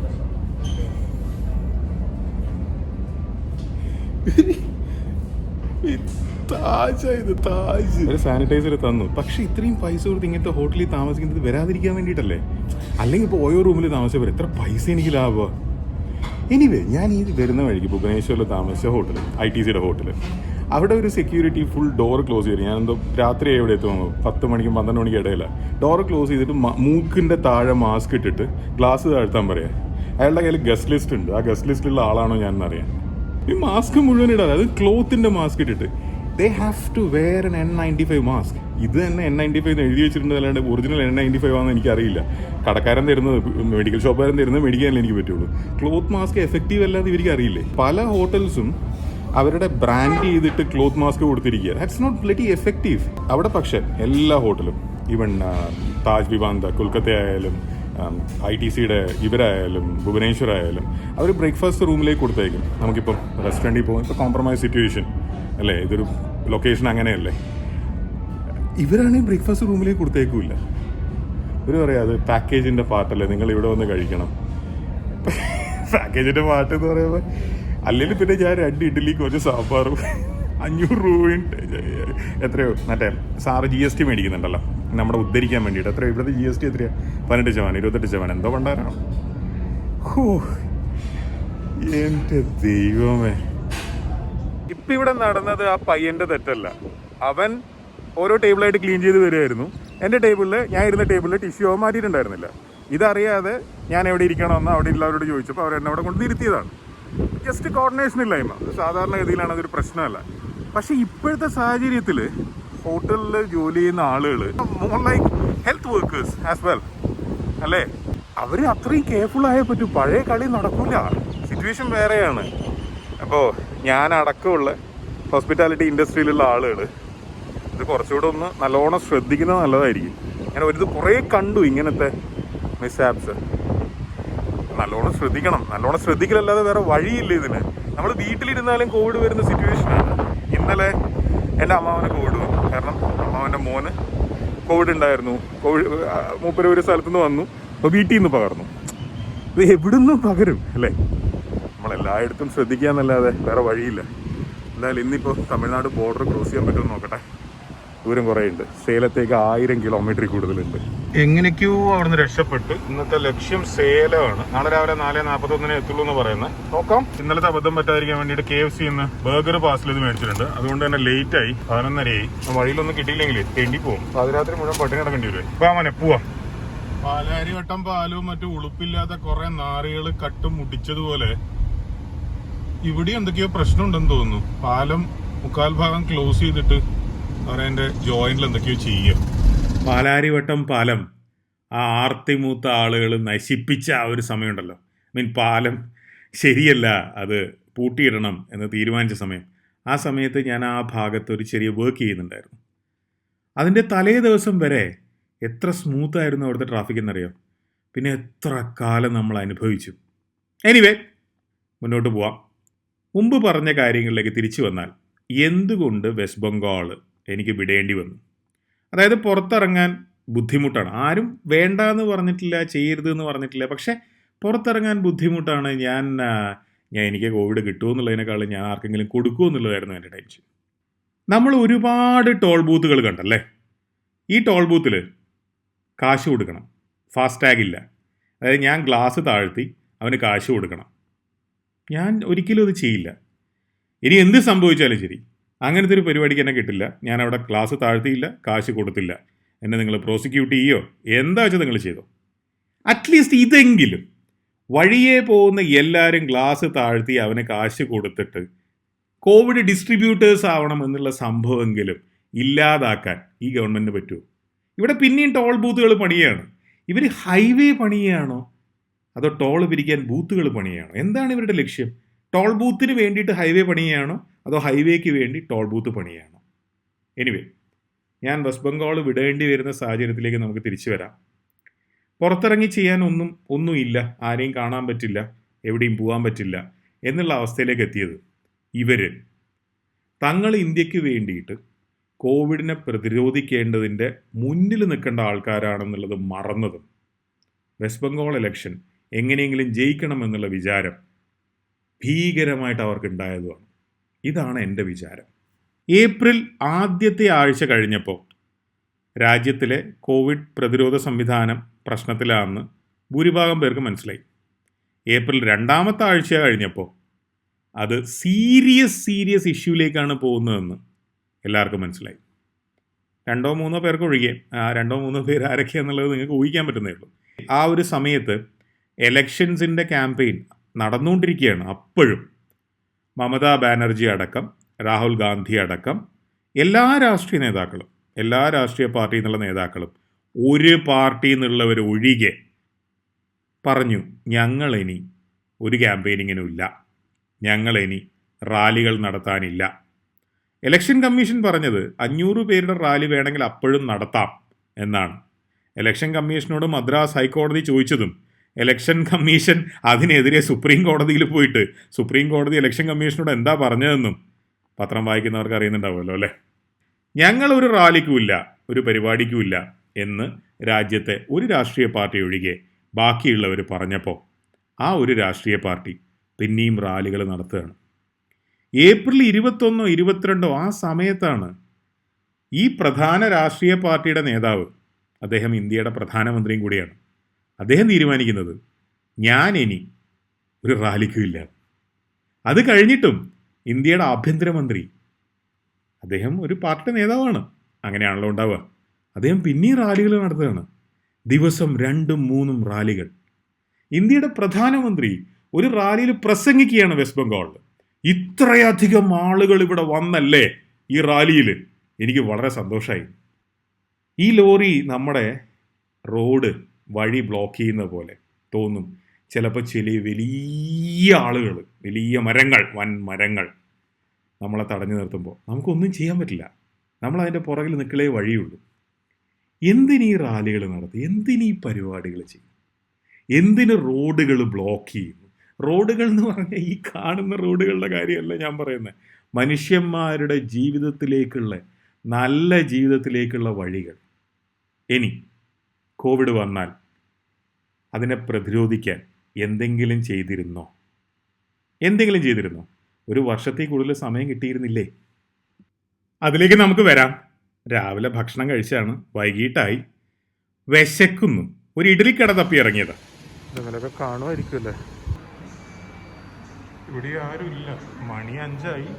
ഒരു sanitiser തന്നു. പക്ഷെ ഇത്രയും പൈസ കൊടുത്ത് ഇങ്ങനത്തെ ഹോട്ടലിൽ താമസിക്കുന്നത് വരാതിരിക്കാൻ വേണ്ടിയിട്ടല്ലേ? അല്ലെങ്കിൽ ഇപ്പോൾ ഓരോ റൂമിൽ താമസിച്ചവർ എത്ര പൈസ എനിക്ക് ലാഭമാണ്. എനിവേ, ഞാൻ ഈ വരുന്ന വഴിക്ക് ഭുവനേശ്വറിൽ താമസിച്ച ഹോട്ടൽ, ITCയുടെ ഹോട്ടൽ, അവിടെ ഒരു സെക്യൂരിറ്റി ഫുൾ ഡോർ ക്ലോസ് ചെയ്തു. ഞാനെന്തോ രാത്രി എവിടെ എത്തുമോ 10 മണിക്കും 12 മണിക്കും ഇടയില്ല. ഡോർ ക്ലോസ് ചെയ്തിട്ട് മൂക്കിൻ്റെ താഴെ മാസ്ക് ഇട്ടിട്ട് ഗ്ലാസ് താഴ്ത്താൻ പറയാം. അയാളുടെ കയ്യിൽ ഗസ്റ്റ് ലിസ്റ്റ് ഉണ്ട്. ആ ഗസ്റ്റ് ലിസ്റ്റിലുള്ള ആളാണോ ഞാൻ എന്നറിയാം. ഈ മാസ്ക് മുഴുവൻ ഇടാതെ, അത് ക്ലോത്തിൻ്റെ മാസ്ക് ഇട്ടിട്ട് they have to wear an N95 mask. ഇത് തന്നെ N95 എന്ന് എഴുതി വെച്ചിട്ടുണ്ട്, അല്ലാണ്ട് ഒറിജിനൽ N95 ആണെന്ന് എനിക്കറിയില്ല. കടക്കാരൻ തരുന്നത്, മെഡിക്കൽ ഷോപ്പുകാരൻ തരുന്നത് മേടിക്കാനല്ലേ എനിക്ക് പറ്റുള്ളൂ. ക്ലോത്ത് മാസ്ക് എഫക്റ്റീവ് അല്ലാതെ ഇവർക്ക് അറിയില്ലേ. പല ഹോട്ടൽസും അവരുടെ ബ്രാൻഡ് ചെയ്തിട്ട് ക്ലോത്ത് മാസ്ക് കൊടുത്തിരിക്കുക. ദാറ്റ്സ് നോട്ട് ബ്ലഡി എഫക്റ്റീവ് അവിടെ. പക്ഷേ എല്ലാ ഹോട്ടലും, ഈവൻ താജ് വിവാന്ത കൊൽക്കത്ത ആയാലും ITCയുടെ ഇവരായാലും ഭുവനേശ്വർ ആയാലും, അവർ ബ്രേക്ക്ഫാസ്റ്റ് റൂമിലേക്ക് കൊടുത്തേക്കും. നമുക്കിപ്പം റെസ്റ്റോറൻറ്റിൽ പോകും, ഇപ്പോൾ കോംപ്രമൈസ് സിറ്റുവേഷൻ അല്ലേ, ഇതൊരു ലൊക്കേഷൻ അങ്ങനെയല്ലേ. ഇവരാണെങ്കിൽ ബ്രേക്ക്ഫാസ്റ്റ് റൂമിലേക്ക് കൊടുത്തേക്കില്ല. ഇവർ പറയാം അത് പാക്കേജിൻ്റെ പാർട്ടല്ലേ, നിങ്ങൾ ഇവിടെ വന്ന് കഴിക്കണം. പാക്കേജിൻ്റെ പാർട്ട് എന്ന് പറയുമ്പോൾ അല്ലെങ്കിൽ പിന്നെ ഞാൻ 2 ഇഡ്ഡലി കുറച്ച് സാമ്പാറും 500 രൂപയും എത്രയോ മറ്റേ സാറ് GST മേടിക്കുന്നുണ്ടല്ലോ നമ്മുടെ ഉദ്ധരിക്കാൻ വേണ്ടിയിട്ട്. എത്രയോ ഇവിടുത്തെ GST എത്രയാണ്? 18%, 28%, എന്തോ പണ്ടാരാണോ. എൻ്റെ ദൈവമേ. ഇപ്പം ഇവിടെ നടന്നത് ആ പയ്യൻ്റെ തെറ്റല്ല. അവൻ ഓരോ ടേബിളായിട്ട് ക്ലീൻ ചെയ്ത് വരുമായിരുന്നു. എൻ്റെ ടേബിളിൽ, ഞാൻ ഇരുന്ന ടേബിളിൽ ടിഷ്യൂ മാറ്റിയിട്ടുണ്ടായിരുന്നില്ല. ഇതറിയാതെ ഞാൻ എവിടെ ഇരിക്കണമെന്ന് അവിടെ ഉള്ളവരോട് ചോദിച്ചപ്പോൾ അവർ എന്നെ അവിടെ കൊണ്ട് ഇരുത്തിയതാണ്. ജസ്റ്റ് കോർഡിനേഷൻ ഇല്ലായ്മ. സാധാരണഗതിയിലാണ് അതൊരു പ്രശ്നമല്ല. പക്ഷേ ഇപ്പോഴത്തെ സാഹചര്യത്തിൽ ഹോട്ടലിൽ ജോലി ചെയ്യുന്ന ആളുകൾ more like health workers as well അല്ലേ, അവർ അത്രയും കെയർഫുൾ ആയേ പറ്റൂ. പഴയ കളി നടക്കില്ല, സിറ്റുവേഷൻ വേറെയാണ്. അപ്പോൾ ഞാൻ അടക്കമുള്ള ഹോസ്പിറ്റാലിറ്റി ഇൻഡസ്ട്രിയിലുള്ള ആളുകൾ ഇത് കുറച്ചുകൂടെ ഒന്ന് നല്ലോണം ശ്രദ്ധിക്കുന്നത് നല്ലതായിരിക്കും. ഞാൻ ഒരു കുറേ കണ്ടു ഇങ്ങനത്തെ മിസ്ഹാപ്സ്. നല്ലോണം ശ്രദ്ധിക്കണം. നല്ലോണം ശ്രദ്ധിക്കലല്ലാതെ വേറെ വഴിയില്ല ഇതിന്. നമ്മൾ വീട്ടിലിരുന്നാലും കോവിഡ് വരുന്ന സിറ്റുവേഷനാണ്. ഇന്നലെ എൻ്റെ അമ്മാവന് കോവിഡ് വന്നു. കാരണം അമ്മാവൻ്റെ മോന് കോവിഡ് ഉണ്ടായിരുന്നു. മൂപ്പര് ഒരു സ്ഥലത്തുനിന്ന് വന്നു, അപ്പോൾ വീട്ടിൽ നിന്ന് പകർന്നു. ഇത് എവിടുന്നും പകരും അല്ലേ? നമ്മളെല്ലായിടത്തും ശ്രദ്ധിക്കുക എന്നല്ലാതെ വേറെ വഴിയില്ല. എന്തായാലും ഇന്നിപ്പോൾ തമിഴ്നാട് ബോർഡർ ക്രോസ് ചെയ്യാൻ പറ്റുമെന്ന് നോക്കട്ടെ. ദൂരം കുറേ ഉണ്ട്. സേലത്തേക്ക് 1000 കിലോമീറ്റർ കൂടുതലുണ്ട്. എങ്ങനെയൊക്കെയോ അവിടുന്ന് രക്ഷപ്പെട്ട് ഇന്നത്തെ ലക്ഷ്യം സേലമാണ്. നാളെ രാവിലെ 4:41 എത്തുള്ളൂ എന്ന് പറയുന്നത്. നോക്കാം. ഇന്നലത്തെ അബദ്ധം പറ്റാതിരിക്കാൻ വേണ്ടിയിട്ട് KFC നിന്ന് ബർഗർ പാർസൽ ഇത് മേടിച്ചിട്ടുണ്ട്. അതുകൊണ്ട് തന്നെ ലേറ്റായി, 11:30 വഴിയിലൊന്നും കിട്ടിയില്ലെങ്കിൽ തെണ്ടി പോകും. പാതിരാത്രി മുഴുവൻ പട്ടിണി നടക്കേണ്ടി വരും. പോവാമനെ പോവാം. പാലാരി വട്ടം പാലും മറ്റു ഉളുപ്പില്ലാത്ത കുറെ നാറികൾ കട്ടും മുട്ടിച്ചതുപോലെ ഇവിടെ എന്തൊക്കെയോ പ്രശ്നമുണ്ടെന്ന് തോന്നുന്നു. പാലം 3/4 ഭാഗം ക്ലോസ് ചെയ്തിട്ട് അവരെ ജോയിന്റിൽ എന്തൊക്കെയോ ചെയ്യുക. പാലാരിവട്ടം പാലം ആ ആർത്തിമൂത്ത ആളുകൾ നശിപ്പിച്ച ആ ഒരു സമയമുണ്ടല്ലോ, പാലം ശരിയല്ല, അത് പൂട്ടിയിടണം എന്ന് തീരുമാനിച്ച സമയം. ആ സമയത്ത് ഞാൻ ആ ഭാഗത്ത് ഒരു ചെറിയ വർക്ക് ചെയ്യുന്നുണ്ടായിരുന്നു. അതിൻ്റെ തലേ ദിവസം വരെ എത്ര സ്മൂത്തായിരുന്നു അവിടുത്തെ ട്രാഫിക് എന്നറിയാം. പിന്നെ എത്ര കാലം നമ്മൾ അനുഭവിച്ചു. എനിവേ, മുന്നോട്ട് പോവാം. മുമ്പ് പറഞ്ഞ കാര്യങ്ങളിലേക്ക് തിരിച്ചു വന്നാൽ എന്തുകൊണ്ട് വെസ്റ്റ് ബംഗാൾ എനിക്ക് വിടേണ്ടി വന്നു? അതായത് പുറത്തിറങ്ങാൻ ബുദ്ധിമുട്ടാണ്. ആരും വേണ്ട എന്ന് പറഞ്ഞിട്ടില്ല, ചെയ്യരുത് എന്ന് പറഞ്ഞിട്ടില്ല. പക്ഷേ പുറത്തിറങ്ങാൻ ബുദ്ധിമുട്ടാണ്. എനിക്ക് കോവിഡ് കിട്ടുമോ എന്നുള്ളതിനേക്കാളും ഞാൻ ആർക്കെങ്കിലും കൊടുക്കുമോ എന്നുള്ളതായിരുന്നു എൻ്റെ ടെൻഷൻ. നമ്മൾ ഒരുപാട് ടോൾ ബൂത്തുകൾ കണ്ടല്ലേ. ഈ ടോൾ ബൂത്തിൽ കാശ് കൊടുക്കണം, ഫാസ്ടാഗ് ഇല്ല. അതായത് ഞാൻ ഗ്ലാസ് താഴ്ത്തി അവന് കാശ് കൊടുക്കണം. ഞാൻ ഒരിക്കലും അത് ചെയ്യില്ല. ഇനി എന്ത് സംഭവിച്ചാലും ശരി, അങ്ങനത്തെ ഒരു പരിപാടിക്ക് എന്നെ കിട്ടില്ല. ഞാൻ അവിടെ ഗ്ലാസ് താഴ്ത്തിയില്ല, കാശ് കൊടുത്തില്ല. എന്നെ നിങ്ങൾ പ്രോസിക്യൂട്ട് ചെയ്യോ എന്താ വെച്ചാൽ നിങ്ങൾ ചെയ്തോ. അറ്റ്ലീസ്റ്റ് ഇതെങ്കിലും വഴിയെ പോകുന്ന എല്ലാവരും ഗ്ലാസ് താഴ്ത്തി അവന് കാശ് കൊടുത്തിട്ട് കോവിഡ് ഡിസ്ട്രിബ്യൂട്ടേഴ്സ് ആവണം എന്നുള്ള സംഭവമെങ്കിലും ഇല്ലാതാക്കാൻ ഈ ഗവൺമെൻറ്റിന് പറ്റുമോ? ഇവിടെ പിന്നെയും ടോൾ ബൂത്തുകൾ പണിയാണ്. ഇവർ ഹൈവേ പണിയാണോ അതോ ടോൾ പിരിക്കാൻ ബൂത്തുകൾ പണിയാണോ? എന്താണ് ഇവരുടെ ലക്ഷ്യം? ടോൾ ബൂത്തിന് വേണ്ടിയിട്ട് ഹൈവേ പണിയാണോ അതോ ഹൈവേക്ക് വേണ്ടി ടോൾ ബൂത്ത് പണിയാണോ? എനിവേ, ഞാൻ വെസ്റ്റ് ബംഗാൾ വിടേണ്ടി വരുന്ന സാഹചര്യത്തിലേക്ക് നമുക്ക് തിരിച്ചു വരാം. പുറത്തിറങ്ങി ചെയ്യാൻ ഒന്നുമില്ല, ആരെയും കാണാൻ പറ്റില്ല, എവിടെയും പോകാൻ പറ്റില്ല എന്നുള്ള അവസ്ഥയിലേക്ക് എത്തിയത് ഇവർ തങ്ങൾ ഇന്ത്യക്ക് വേണ്ടിയിട്ട് കോവിഡിനെ പ്രതിരോധിക്കേണ്ടതിൻ്റെ മുന്നിൽ നിൽക്കേണ്ട ആൾക്കാരാണെന്നുള്ളത് മറന്നതും വെസ്റ്റ് ബംഗാൾ ഇലക്ഷൻ എങ്ങനെയെങ്കിലും ജയിക്കണമെന്നുള്ള വിചാരം ഭീകരമായിട്ട് അവർക്കുണ്ടായതുമാണ്. ഇതാണ് എൻ്റെ വിചാരം. ഏപ്രിൽ ആദ്യത്തെ ആഴ്ച കഴിഞ്ഞപ്പോൾ രാജ്യത്തിലെ കോവിഡ് പ്രതിരോധ സംവിധാനം പ്രശ്നത്തിലാണെന്ന് ഭൂരിഭാഗം പേർക്ക് മനസ്സിലായി. ഏപ്രിൽ രണ്ടാമത്തെ ആഴ്ച കഴിഞ്ഞപ്പോൾ അത് സീരിയസ് ഇഷ്യൂലേക്കാണ് പോകുന്നതെന്ന് എല്ലാവർക്കും മനസ്സിലായി. 2-3 പേർക്ക് ഒഴികെ. 2-3 പേര് ആരൊക്കെയാണെന്നുള്ളത് നിങ്ങൾക്ക് ഊഹിക്കാൻ പറ്റുന്നേ ഉള്ളൂ. ആ ഒരു സമയത്ത് എലക്ഷൻസിൻ്റെ ക്യാമ്പയിൻ നടന്നുകൊണ്ടിരിക്കുകയാണ്. അപ്പോഴും മമതാ ബാനർജി അടക്കം, രാഹുൽ ഗാന്ധി അടക്കം എല്ലാ രാഷ്ട്രീയ നേതാക്കളും, എല്ലാ രാഷ്ട്രീയ പാർട്ടിയിൽ നിന്നുള്ള നേതാക്കളും, ഒരു പാർട്ടിയിൽ നിന്നുള്ളവർ ഒഴികെ പറഞ്ഞു, ഞങ്ങളിനി ഒരു ക്യാമ്പയിനിങ്ങിനും ഇല്ല, ഞങ്ങളിനി റാലികൾ നടത്താനില്ല. ഇലക്ഷൻ കമ്മീഷൻ പറഞ്ഞത് 500 പേരുടെ റാലി വേണമെങ്കിൽ അപ്പോഴും നടത്താം എന്നാണ്. ഇലക്ഷൻ കമ്മീഷനോട് മദ്രാസ് ഹൈക്കോടതി ചോദിച്ചതും ഇലക്ഷൻ കമ്മീഷൻ അതിനെതിരെ സുപ്രീം കോടതിയിൽ പോയിട്ട് സുപ്രീം കോടതി ഇലക്ഷൻ കമ്മീഷനോട് എന്താ പറഞ്ഞതെന്നും പത്രം വായിക്കുന്നവർക്ക് അറിയുന്നുണ്ടാവുമല്ലോ അല്ലേ. ഞങ്ങളൊരു റാലിക്കുമില്ല, ഒരു പരിപാടിക്കുമില്ല എന്ന് രാജ്യത്തെ ഒരു രാഷ്ട്രീയ പാർട്ടി ഒഴികെ ബാക്കിയുള്ളവർ പറഞ്ഞപ്പോൾ ആ ഒരു രാഷ്ട്രീയ പാർട്ടി പിന്നെയും റാലികൾ നടത്തുകയാണ്. ഏപ്രിൽ 21 22 ആ സമയത്താണ് ഈ പ്രധാന രാഷ്ട്രീയ പാർട്ടിയുടെ നേതാവ്, അദ്ദേഹം ഇന്ത്യയുടെ പ്രധാനമന്ത്രിയും കൂടിയാണ്, അദ്ദേഹം തീരുമാനിക്കുന്നത് ഞാൻ ഇനി ഒരു റാലിക്കുമില്ല. അത് കഴിഞ്ഞിട്ടും ഇന്ത്യയുടെ ആഭ്യന്തരമന്ത്രി, അദ്ദേഹം ഒരു പാർട്ടിയുടെ നേതാവാണ്, അങ്ങനെയാണല്ലോ ഉണ്ടാവുക, അദ്ദേഹം പിന്നെയും റാലികൾ നടത്തുകയാണ്. ദിവസം 2-3 റാലികൾ. ഇന്ത്യയുടെ പ്രധാനമന്ത്രി ഒരു റാലിയിൽ പ്രസംഗിക്കുകയാണ് വെസ്റ്റ് ബംഗാളിൽ. ഇത്രയധികം ആളുകൾ ഇവിടെ വന്നല്ലേ ഈ റാലിയിൽ. എനിക്ക് വളരെ സന്തോഷമായി. ഈ ലോറി നമ്മുടെ റോഡ് വഴി ബ്ലോക്ക് ചെയ്യുന്ന പോലെ തോന്നും. ചിലപ്പോൾ വലിയ ആളുകൾ, വലിയ മരങ്ങൾ, വൻ മരങ്ങൾ നമ്മളെ തടഞ്ഞു നിർത്തുമ്പോൾ നമുക്കൊന്നും ചെയ്യാൻ പറ്റില്ല. നമ്മളതിൻ്റെ പുറകിൽ നിൽക്കലേ വഴിയുള്ളൂ. എന്തിനീ റാലികൾ നടത്തി, എന്തിനീ പരിപാടികൾ ചെയ്യും, എന്തിന് റോഡുകൾ ബ്ലോക്ക് ചെയ്യുന്നു? റോഡുകൾ എന്ന് പറഞ്ഞാൽ ഈ കാണുന്ന റോഡുകളുടെ കാര്യമല്ല ഞാൻ പറയുന്നത്. മനുഷ്യന്മാരുടെ ജീവിതത്തിലേക്കുള്ള, നല്ല ജീവിതത്തിലേക്കുള്ള വഴികൾ. ഇനി കോവിഡ് വന്നാൽ അതിനെ പ്രതിരോധിക്കാൻ എന്തെങ്കിലും ചെയ്തിരുന്നോ? ഒരു വർഷത്തിൽ കൂടുതൽ സമയം കിട്ടിയിരുന്നില്ലേ? അതിലേക്ക് നമുക്ക് വരാം. രാവിലെ ഭക്ഷണം കഴിച്ചാണ്, വൈകിട്ടായി, വിശക്കുന്നു. ഒരു ഇഡ്ഡലിക്കട തപ്പി ഇറങ്ങിയതാ. നിങ്ങളൊക്കെ കാണുമായിരിക്കുമല്ലേ. ഇവിടെ ആരുമില്ല, മണി 5 ആയി.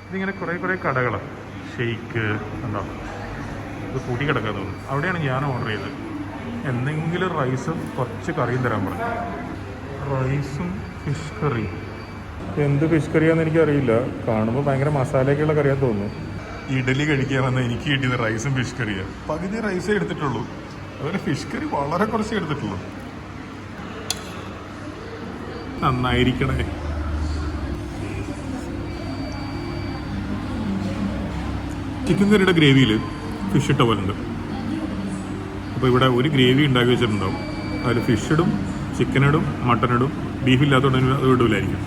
ഇതിങ്ങനെ കുറേ കടകളാണ്. ഷെയ്ക്ക് ഉണ്ടോ, ഇത് കൂട്ടി കിടക്കാൻ തോന്നുന്നു. അവിടെയാണ് ഞാൻ ഓർഡർ ചെയ്തത്. എന്തെങ്കിലും റൈസും കുറച്ച് കറിയും തരാൻ പറഞ്ഞു. റൈസും ഫിഷ് കറിയും. എന്ത് ഫിഷ് കറിയാന്ന് എനിക്കറിയില്ല. കാണുമ്പോൾ ഭയങ്കര മസാലയൊക്കെയുള്ള കറിയാന്ന് തോന്നുന്നു. ഇഡലി കഴിക്കാൻ വന്ന എനിക്ക് കിട്ടിയത് റൈസും ഫിഷ് കറിയാണ്. പകുതി റൈസേ എടുത്തിട്ടുള്ളൂ, അതുപോലെ ഫിഷ് കറി വളരെ കുറച്ചേ എടുത്തിട്ടുള്ളൂ. നന്നായിരിക്കണേ. ചിക്കൻ കറിയുടെ ഗ്രേവിയിൽ ഫിഷ് ഇട്ട പോലെ ഉണ്ട്. അപ്പോൾ ഇവിടെ ഒരു ഗ്രേവി ഉണ്ടാക്കി വെച്ചിട്ടുണ്ടാവും. അതിൽ ഫിഷ് ഇടും, ചിക്കൻ ഇടും, മട്ടൻ ഇടും. ബീഫ് ഇല്ലാത്തതുകൊണ്ട് അത് ഇടില്ലായിരിക്കും.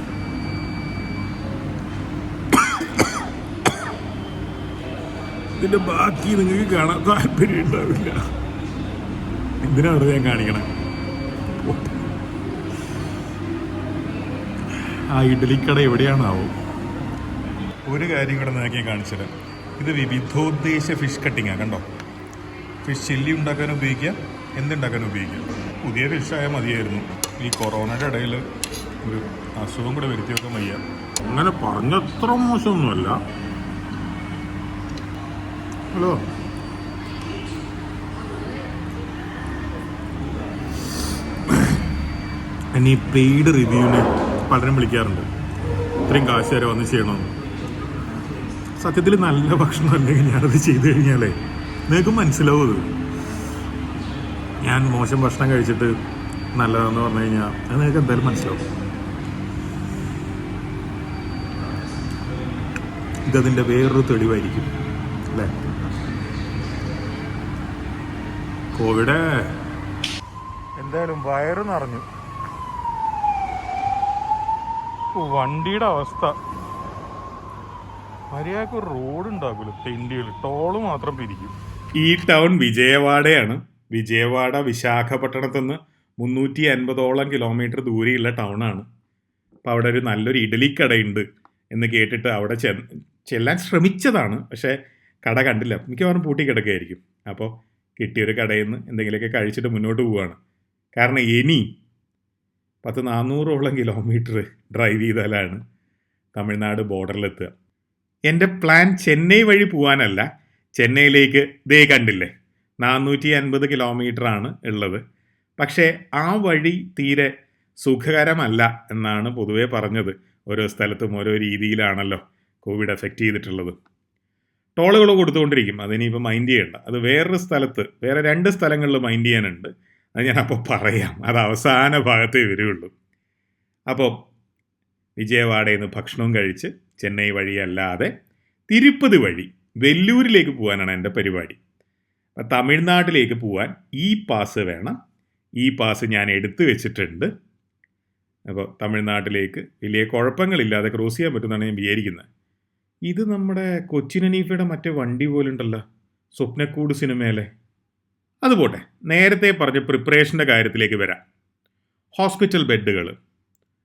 ഇതിൻ്റെ ബാക്കി നിങ്ങൾക്ക് കാണാൻ താല്പര്യം ഉണ്ടാവില്ല. എന്തിനാണ് ഞാൻ കാണിക്കണേ? ആ ഇഡ്ഡലിക്കട എവിടെയാണാവോ? ഒരു കാര്യം കൂടെ നോക്കി കാണിച്ചത്. ഇത് വിവിധോദ്ദേശ ഫിഷ് കട്ടിങ്ങാണ്. കണ്ടോ, ഫിഷ് ചില്ലി ഉണ്ടാക്കാൻ ഉപയോഗിക്കാം, എന്തുണ്ടാക്കാൻ ഉപയോഗിക്കാം. പുതിയ ഫിഷായാൽ മതിയായിരുന്നു. ഈ കൊറോണയുടെ ഇടയിൽ ഒരു അസുഖം കൂടെ വരുത്തി വെക്കാൻ വയ്യ. അങ്ങനെ പറഞ്ഞത്ര മോശമൊന്നുമല്ല. ഹലോ, എന്നെ ഈ പെയ്ഡ് റിവ്യൂവിന് പലരും വിളിക്കാറുണ്ട്. ഇത്രയും കാശ് വരെ വന്ന് ചെയ്യണമെന്ന്. സത്യത്തിൽ നല്ല ഭക്ഷണം അല്ലെങ്കിൽ ഞാനത് ചെയ്തു കഴിഞ്ഞാലേ നിങ്ങൾക്ക് മനസ്സിലാവും. അത് ഞാൻ മോശം ഭക്ഷണം കഴിച്ചിട്ട് നല്ലതെന്ന് പറഞ്ഞു കഴിഞ്ഞാൽ അത് നിങ്ങൾക്ക് എന്തായാലും മനസ്സിലാവും. ഇതതിൻ്റെ വേറൊരു തെളിവായിരിക്കും അല്ലേ? കോവിഡ് എന്തായാലും വയറ് നിറഞ്ഞു. വണ്ടിയുടെ അവസ്ഥ മര്യാദക്ക് റോഡ് ഉണ്ടാക്കില്ല. തെണ്ടികൾ ടോള് മാത്രം പിരിക്കും. ഈ ടൗൺ വിജയവാഡയാണ്. വിജയവാഡ വിശാഖപട്ടണത്തു നിന്ന് 350ഓളം കിലോമീറ്റർ ദൂരെയുള്ള ടൗണാണ്. അപ്പോൾ അവിടെ ഒരു നല്ലൊരു ഇഡലിക്കടയുണ്ട് എന്ന് കേട്ടിട്ട് അവിടെ ചെല്ലാൻ ശ്രമിച്ചതാണ്. പക്ഷേ കട കണ്ടില്ല, മിക്കവാറും പൂട്ടി കിടക്കുകയായിരിക്കും. അപ്പോൾ കിട്ടിയൊരു കടയിൽ നിന്ന് എന്തെങ്കിലുമൊക്കെ കഴിച്ചിട്ട് മുന്നോട്ട് പോവുകയാണ്. കാരണം ഇനി 400ഓളം കിലോമീറ്റർ ഡ്രൈവ് ചെയ്താലാണ് തമിഴ്നാട് ബോർഡറിലെത്തുക. എൻ്റെ പ്ലാൻ ചെന്നൈ വഴി പോകാനല്ല, ചെന്നൈയിലേക്ക് ദേ കണ്ടില്ലേ 450 കിലോമീറ്ററാണ് ഉള്ളത്. പക്ഷേ ആ വഴി തീരെ സുഖകരമല്ല എന്നാണ് പൊതുവേ പറഞ്ഞത്. ഓരോ സ്ഥലത്തും ഓരോ രീതിയിലാണല്ലോ കോവിഡ് എഫക്റ്റ് ചെയ്തിട്ടുള്ളത്. ടോളുകൾ കൊടുത്തുകൊണ്ടിരിക്കും, അതിനിപ്പോൾ മൈൻഡ് ചെയ്യണ്ട. അത് വേറൊരു സ്ഥലത്ത്, വേറെ 2 സ്ഥലങ്ങളിൽ മൈൻഡ് ചെയ്യാനുണ്ട്. അത് ഞാനപ്പോൾ പറയാം, അത് അവസാന ഭാഗത്തേ വരുള്ളൂ. അപ്പോൾ വിജയവാഡയിൽ നിന്ന് ഭക്ഷണവും കഴിച്ച് ചെന്നൈ വഴിയല്ലാതെ തിരുപ്പതി വഴി വെല്ലൂരിലേക്ക് പോകാനാണ് എൻ്റെ പരിപാടി. അപ്പം തമിഴ്നാട്ടിലേക്ക് പോകാൻ ഈ പാസ് വേണം. ഈ പാസ് ഞാൻ എടുത്തു വെച്ചിട്ടുണ്ട്. അപ്പോൾ തമിഴ്നാട്ടിലേക്ക് വലിയ കുഴപ്പങ്ങളില്ലാതെ ക്രോസ് ചെയ്യാൻ പറ്റുമെന്നാണ് ഞാൻ വിചാരിക്കുന്നത്. ഇത് നമ്മുടെ കൊച്ചിൻ ഹനീഫയുടെ മറ്റേ വണ്ടി പോലുണ്ടല്ലോ, സ്വപ്നക്കൂട് സിനിമയിലെ. അതുപോട്ടെ, നേരത്തെ പറഞ്ഞ പ്രിപ്പറേഷൻ്റെ കാര്യത്തിലേക്ക് വരാം. ഹോസ്പിറ്റൽ ബെഡുകൾ,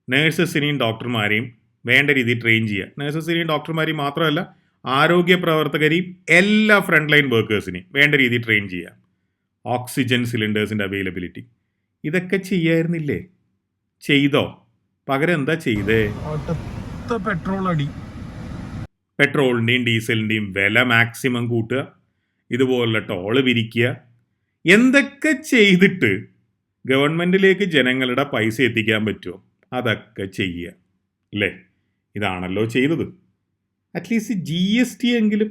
നേഴ്സസിനെയും ഡോക്ടർമാരെയും വേണ്ട രീതിയിൽ ട്രെയിൻ ചെയ്യുക. നേഴ്സസിനെയും ഡോക്ടർമാരെയും മാത്രമല്ല, ആരോഗ്യ പ്രവർത്തകരെയും എല്ലാ ഫ്രണ്ട് ലൈൻ വർക്കേഴ്സിനെയും വേണ്ട രീതിയിൽ ട്രെയിൻ ചെയ്യുക. ഓക്സിജൻ സിലിണ്ടേഴ്സിൻ്റെ അവൈലബിലിറ്റി, ഇതൊക്കെ ചെയ്യായിരുന്നില്ലേ? ചെയ്തോ? പകരം എന്താ ചെയ്തേ? പെട്രോൾ അടി. പെട്രോളിൻ്റെയും ഡീസലിൻ്റെയും വില മാക്സിമം കൂട്ടുക, ഇതുപോലുള്ള ടോള് വിരിക്കുക. എന്തൊക്കെ ചെയ്തിട്ട് ഗവൺമെൻറ്റിലേക്ക് ജനങ്ങളുടെ പൈസ എത്തിക്കാൻ പറ്റുമോ അതൊക്കെ ചെയ്യുക അല്ലേ? ഇതാണല്ലോ ചെയ്തത്. അറ്റ്ലീസ്റ്റ് GST എങ്കിലും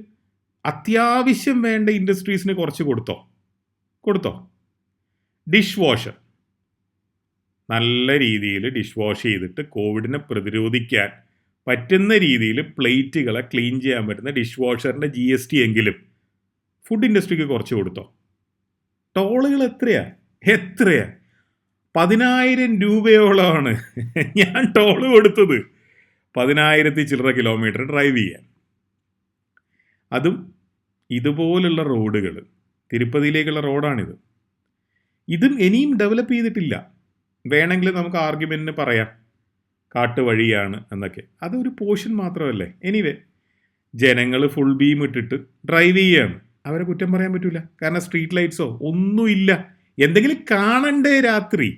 അത്യാവശ്യം വേണ്ട ഇൻഡസ്ട്രീസിന് കുറച്ച് കൊടുത്തോ. ഡിഷ് വാഷർ നല്ല രീതിയിൽ ഡിഷ് വാഷ് ചെയ്തിട്ട് കോവിഡിനെ പ്രതിരോധിക്കാൻ പറ്റുന്ന രീതിയിൽ പ്ലേറ്റുകളെ ക്ലീൻ ചെയ്യാൻ പറ്റുന്ന ഡിഷ് വാഷറിൻ്റെ GST എങ്കിലും ഫുഡ് ഇൻഡസ്ട്രിക്ക് കുറച്ച് കൊടുത്തോ. ടോളുകൾ എത്രയാ 10,000 രൂപയോളമാണ് ഞാൻ ടോള് കൊടുത്തത് 10,000 ചില്ലറ കിലോമീറ്റർ ഡ്രൈവ് ചെയ്യാൻ. അതും ഇതുപോലുള്ള റോഡുകൾ, തിരുപ്പതിയിലേക്കുള്ള റോഡാണിത്. ഇതും ഇനിയും ഡെവലപ്പ് ചെയ്തിട്ടില്ല. വേണമെങ്കിൽ നമുക്ക് ആർഗ്യുമെൻറ്റിന് പറയാം കാട്ടുവഴിയാണ് എന്നൊക്കെ. അതൊരു പോർഷൻ മാത്രമല്ലേ. എനിവേ, ജനങ്ങൾ ഫുൾ ബീം ഇട്ടിട്ട് ഡ്രൈവ് ചെയ്യുകയാണ്. അവരെ കുറ്റം പറയാൻ പറ്റില്ല. കാരണം സ്ട്രീറ്റ് ലൈറ്റ്സോ ഒന്നുമില്ല. എന്തെങ്കിലും കാണണ്ടേ? രാത്രി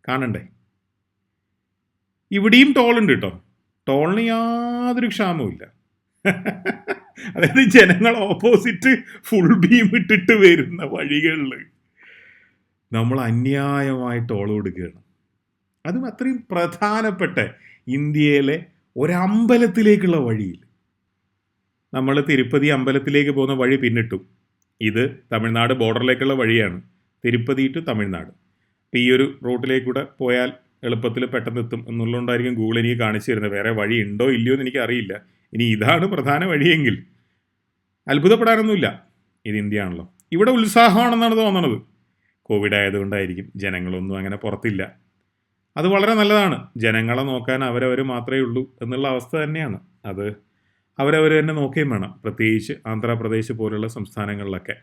കാണണ്ടേ? ഇവിടെയും ടോളുണ്ട് കേട്ടോ. ടോളിന് യാതൊരു ക്ഷാമവുമില്ല. അതായത് ജനങ്ങൾ ഓപ്പോസിറ്റ് ഫുൾ ബീം ഇട്ടിട്ട് വരുന്ന വഴികളിൽ നമ്മൾ അന്യായമായി ടോൾ കൊടുക്കുകയാണ്. അതും അത്രയും പ്രധാനപ്പെട്ട ഇന്ത്യയിലെ ഒരമ്പലത്തിലേക്കുള്ള വഴിയിൽ. നമ്മൾ തിരുപ്പതി അമ്പലത്തിലേക്ക് പോകുന്ന വഴി പിന്നിട്ടു. ഇത് തമിഴ്നാട് ബോർഡറിലേക്കുള്ള വഴിയാണ്, തിരുപ്പതി ടു തമിഴ്നാട്. അപ്പോൾ ഈ ഒരു റൂട്ടിലേക്കൂടെ പോയാൽ എളുപ്പത്തിൽ പെട്ടെന്ന് എത്തും എന്നുള്ളതുകൊണ്ടായിരിക്കും ഗൂഗിൾ എനിക്ക് കാണിച്ചു തരുന്നത്. വേറെ വഴി ഉണ്ടോ ഇല്ലയോ എന്ന് എനിക്കറിയില്ല. ഇനി ഇതാണ് പ്രധാന വഴിയെങ്കിൽ അത്ഭുതപ്പെടാനൊന്നുമില്ല. ഇത് ഇന്ത്യ ആണല്ലോ. ഇവിടെ ഉത്സാഹമാണെന്നാണ് തോന്നണത്. കോവിഡ് ആയതുകൊണ്ടായിരിക്കും. ജനങ്ങളൊന്നും അങ്ങനെ പുറത്തില്ല. അത് വളരെ നല്ലതാണ്. ജനങ്ങളെ നോക്കാൻ അവരവർ മാത്രമേ ഉള്ളൂ എന്നുള്ള അവസ്ഥ തന്നെയാണ്. അത് അവരവർ തന്നെ നോക്കുകയും വേണം. പ്രത്യേകിച്ച് ആന്ധ്രാപ്രദേശ് പോലുള്ള സംസ്ഥാനങ്ങളിലൊക്കെ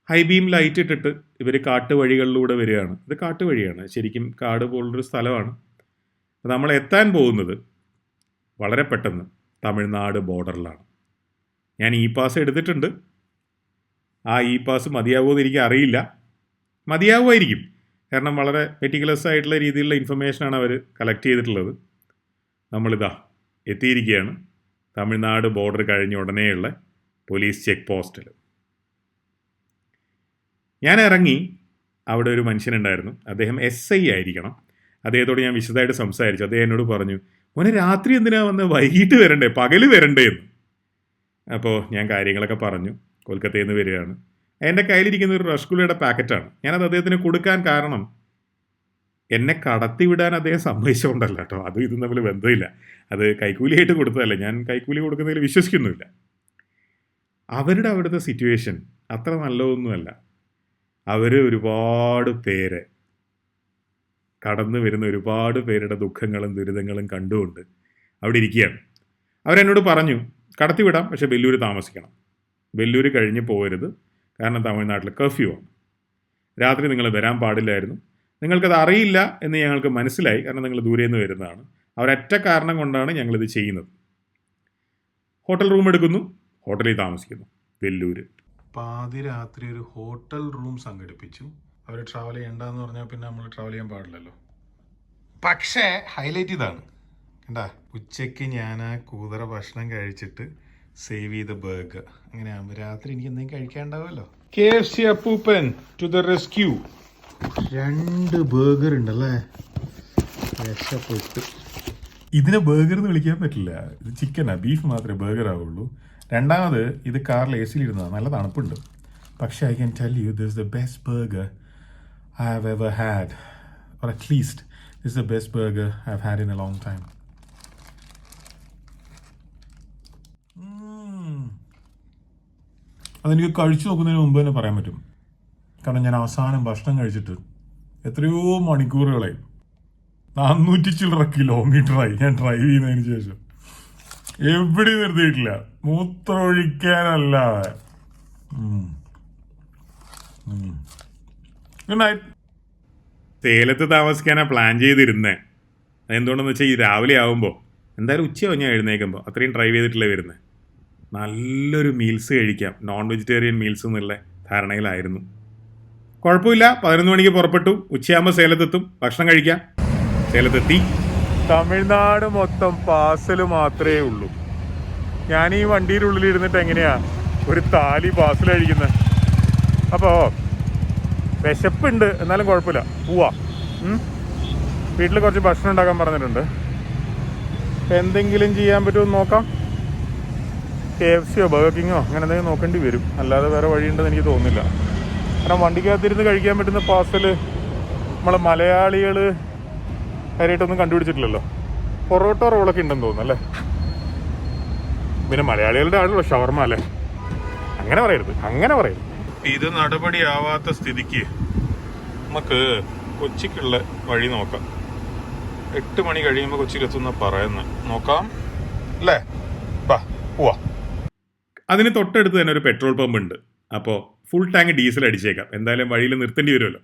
ഹൈ ബീം ലൈറ്റ് ഇട്ടിട്ട് ഇവർ കാട്ടുവഴികളിലൂടെ വരികയാണ്. ഇത് കാട്ടുവഴിയാണ്, ശരിക്കും കാട് പോലുള്ളൊരു സ്ഥലമാണ്. നമ്മൾ എത്താൻ പോകുന്നത് വളരെ പെട്ടെന്ന് തമിഴ്നാട് ബോർഡറിലാണ്. ഞാൻ പാസ് എടുത്തിട്ടുണ്ട്. ആ പാസ് മതിയാവുമെന്ന് എനിക്ക് അറിയില്ല. മതിയാവുമായിരിക്കും. കാരണം വളരെ പെർട്ടിക്കുലസ് ആയിട്ടുള്ള രീതിയിലുള്ള ഇൻഫർമേഷനാണ് അവർ കളക്ട് ചെയ്തിട്ടുള്ളത്. നമ്മളിതാ എത്തിയിരിക്കുകയാണ് തമിഴ്നാട് ബോർഡർ കഴിഞ്ഞ ഉടനെയുള്ള പോലീസ് ചെക്ക് പോസ്റ്റിൽ. ഞാൻ ഇറങ്ങി. അവിടെ ഒരു മനുഷ്യനുണ്ടായിരുന്നു. അദ്ദേഹം SI ആയിരിക്കണം. അദ്ദേഹത്തോട് ഞാൻ വിശദമായിട്ട് സംസാരിച്ചു. അദ്ദേഹം എന്നോട് പറഞ്ഞു, മോനെ രാത്രി എന്തിനാ വന്ന്, വൈകിട്ട് വരണ്ടേ, പകല് വരണ്ടേ എന്ന്. അപ്പോൾ ഞാൻ കാര്യങ്ങളൊക്കെ പറഞ്ഞു. കൊൽക്കത്തയിൽ നിന്ന് വരികയാണ്. എൻ്റെ കയ്യിലിരിക്കുന്ന ഒരു റസ്ഗുള്ളയുടെ പാക്കറ്റാണ്. ഞാനത് അദ്ദേഹത്തിന് കൊടുക്കാൻ കാരണം എന്നെ കടത്തിവിടാൻ അദ്ദേഹം സമ്മതിച്ചുകൊണ്ടല്ല കേട്ടോ. അതും ഇതും തമ്മിൽ ബന്ധമില്ല. അത് കൈക്കൂലിയായിട്ട് കൊടുത്തതല്ല. ഞാൻ കൈക്കൂലി കൊടുക്കുന്നതിൽ വിശ്വസിക്കുന്നുമില്ല. അവരുടെ അവിടുത്തെ സിറ്റുവേഷൻ അത്ര നല്ലതൊന്നുമല്ല. അവർ ഒരുപാട് പേരെ കടന്നു വരുന്ന ഒരുപാട് പേരുടെ ദുഃഖങ്ങളും ദുരിതങ്ങളും കണ്ടുകൊണ്ട് അവിടെ ഇരിക്കുകയാണ്. അവരെന്നോട് പറഞ്ഞു കടത്തിവിടാം, പക്ഷേ വെല്ലൂർ താമസിക്കണം. വെല്ലൂർ കഴിഞ്ഞ് പോകരുത്, കാരണം തമിഴ്നാട്ടിൽ കർഫ്യൂ ആണ്. രാത്രി നിങ്ങൾ വരാൻ പാടില്ലായിരുന്നു. നിങ്ങൾക്കത് അറിയില്ല എന്ന് ഞങ്ങൾക്ക് മനസ്സിലായി, കാരണം നിങ്ങൾ ദൂരെ നിന്ന് വരുന്നതാണ്. അവരൊറ്റ കാരണം കൊണ്ടാണ് ഞങ്ങളിത് ചെയ്യുന്നത്. ഹോട്ടൽ റൂം എടുക്കുന്നു, ഹോട്ടലിൽ താമസിക്കുന്നു. വെല്ലൂർ പാതിരാത്രി ഒരു ഹോട്ടൽ റൂം സംഘടിപ്പിച്ചു. അവർ ട്രാവൽ ചെയ്യണ്ടെന്ന് പറഞ്ഞാൽ പിന്നെ നമ്മൾ ട്രാവൽ ചെയ്യാൻ പാടില്ലല്ലോ. പക്ഷേ ഹൈലൈറ്റ് ഇതാണ് കണ്ടാ, ഉച്ചയ്ക്ക് ഞാൻ ആ കൂതറ ഭക്ഷണം കഴിച്ചിട്ട് സേവ് ചെയ്ത ബർഗർ. അങ്ങനെ ആകുമ്പോൾ രാത്രി എനിക്ക് എന്തെങ്കിലും കഴിക്കാണ്ടാവുമല്ലോ. KFC അപ്പൂപ്പൻ ടു ദ റെസ്ക്യൂ. 2 ബർഗർ ഉണ്ടല്ലേ, രക്ഷപ്പെട്ടു. ഇതിനെ ബർഗർ എന്ന് വിളിക്കാൻ പറ്റില്ല. ഇത് ചിക്കനാണ്, ബീഫ് മാത്രമേ ബർഗർ ആവുള്ളൂ. രണ്ടാമത് ഇത് കാറിൽ AC ഇരുന്നതാണ്, നല്ല തണുപ്പുണ്ട്. പക്ഷേ I can tell you this is the best burger I have ever had, or at least this is the best burger I have had in A long time. അതെനിക്ക് കഴിച്ചു നോക്കുന്നതിന് മുമ്പ് തന്നെ പറയാൻ പറ്റും. കാരണം ഞാൻ അവസാനം ഭക്ഷണം കഴിച്ചിട്ട് എത്രയോ മണിക്കൂറുകളായി, 400 ചില്ലറ കിലോമീറ്ററായി ഞാൻ ഡ്രൈവ് ചെയ്യുന്നതിന് ശേഷം. എവിടെയും നിർത്തിയിട്ടില്ല, മൂത്രമൊഴിക്കാനല്ലാതെ. Good night. സേലത്ത് താമസിക്കാനാണ് പ്ലാൻ ചെയ്തിരുന്നേ. അതെന്തുകൊണ്ടെന്ന് വെച്ചാൽ ഈ രാവിലെ ആകുമ്പോൾ എന്തായാലും ഉച്ചയാവും ഞാൻ എഴുന്നേൽക്കുമ്പോൾ. അത്രയും ഡ്രൈവ് ചെയ്തിട്ടില്ലേ വരുന്നത്. നല്ലൊരു മീൽസ് കഴിക്കാം, നോൺ വെജിറ്റേറിയൻ മീൽസ് എന്നുള്ള ധാരണയിലായിരുന്നു. കുഴപ്പമില്ല, 11 മണിക്ക് പുറപ്പെട്ടു. ഉച്ചയാകുമ്പോൾ സേലത്തെത്തും, ഭക്ഷണം കഴിക്കാം. സേലത്തെത്തി. തമിഴ്നാട് മൊത്തം പാർസൽ മാത്രമേ ഉള്ളൂ. ഞാൻ ഈ വണ്ടിയുടെ ഉള്ളിൽ ഇരുന്നിട്ട് എങ്ങനെയാ ഒരു താലി പാർസൽ കഴിക്കുന്നത്? അപ്പോൾ വിശപ്പുണ്ട്, എന്നാലും കുഴപ്പമില്ല, പോവാ. വീട്ടിൽ കുറച്ച് ഭക്ഷണം ഉണ്ടാക്കാൻ പറഞ്ഞിട്ടുണ്ട്. അപ്പോൾ എന്തെങ്കിലും ചെയ്യാൻ പറ്റുമോ നോക്കാം. KFC ബർഗർ കിങ്ങോ അങ്ങനെ എന്തെങ്കിലും നോക്കേണ്ടി വരും, അല്ലാതെ വേറെ വഴിയുണ്ടെന്ന് എനിക്ക് തോന്നുന്നില്ല. കാരണം വണ്ടിക്കകത്തിരുന്ന് കഴിക്കാൻ പറ്റുന്ന പാർസൽ നമ്മളെ മലയാളികൾ കാര്യമായിട്ടൊന്നും കണ്ടുപിടിച്ചിട്ടില്ലല്ലോ. പൊറോട്ട റോളൊക്കെ ഉണ്ടെന്ന് തോന്നുന്നു അല്ലേ. പിന്നെ മലയാളികളുടെ ആണല്ലോ ഷവർമ അല്ലേ. അങ്ങനെ പറയരുത്. ഇത് നടപടിയാവാത്ത സ്ഥിതിക്ക് നമുക്ക് കൊച്ചിക്കുള്ള വഴി നോക്കാം. 8 മണി കഴിയുമ്പോൾ കൊച്ചിയിലെത്തുന്ന പറയുന്നത് നോക്കാം അല്ലേ. പോവാ. അതിന് തൊട്ടടുത്ത് തന്നെ ഒരു പെട്രോൾ പമ്പ് ഉണ്ട്. അപ്പോൾ ഫുൾ ടാങ്ക് ഡീസൽ അടിച്ചേക്കാം. എന്തായാലും വഴിയിൽ നിർത്തേണ്ടി വരുമല്ലോ.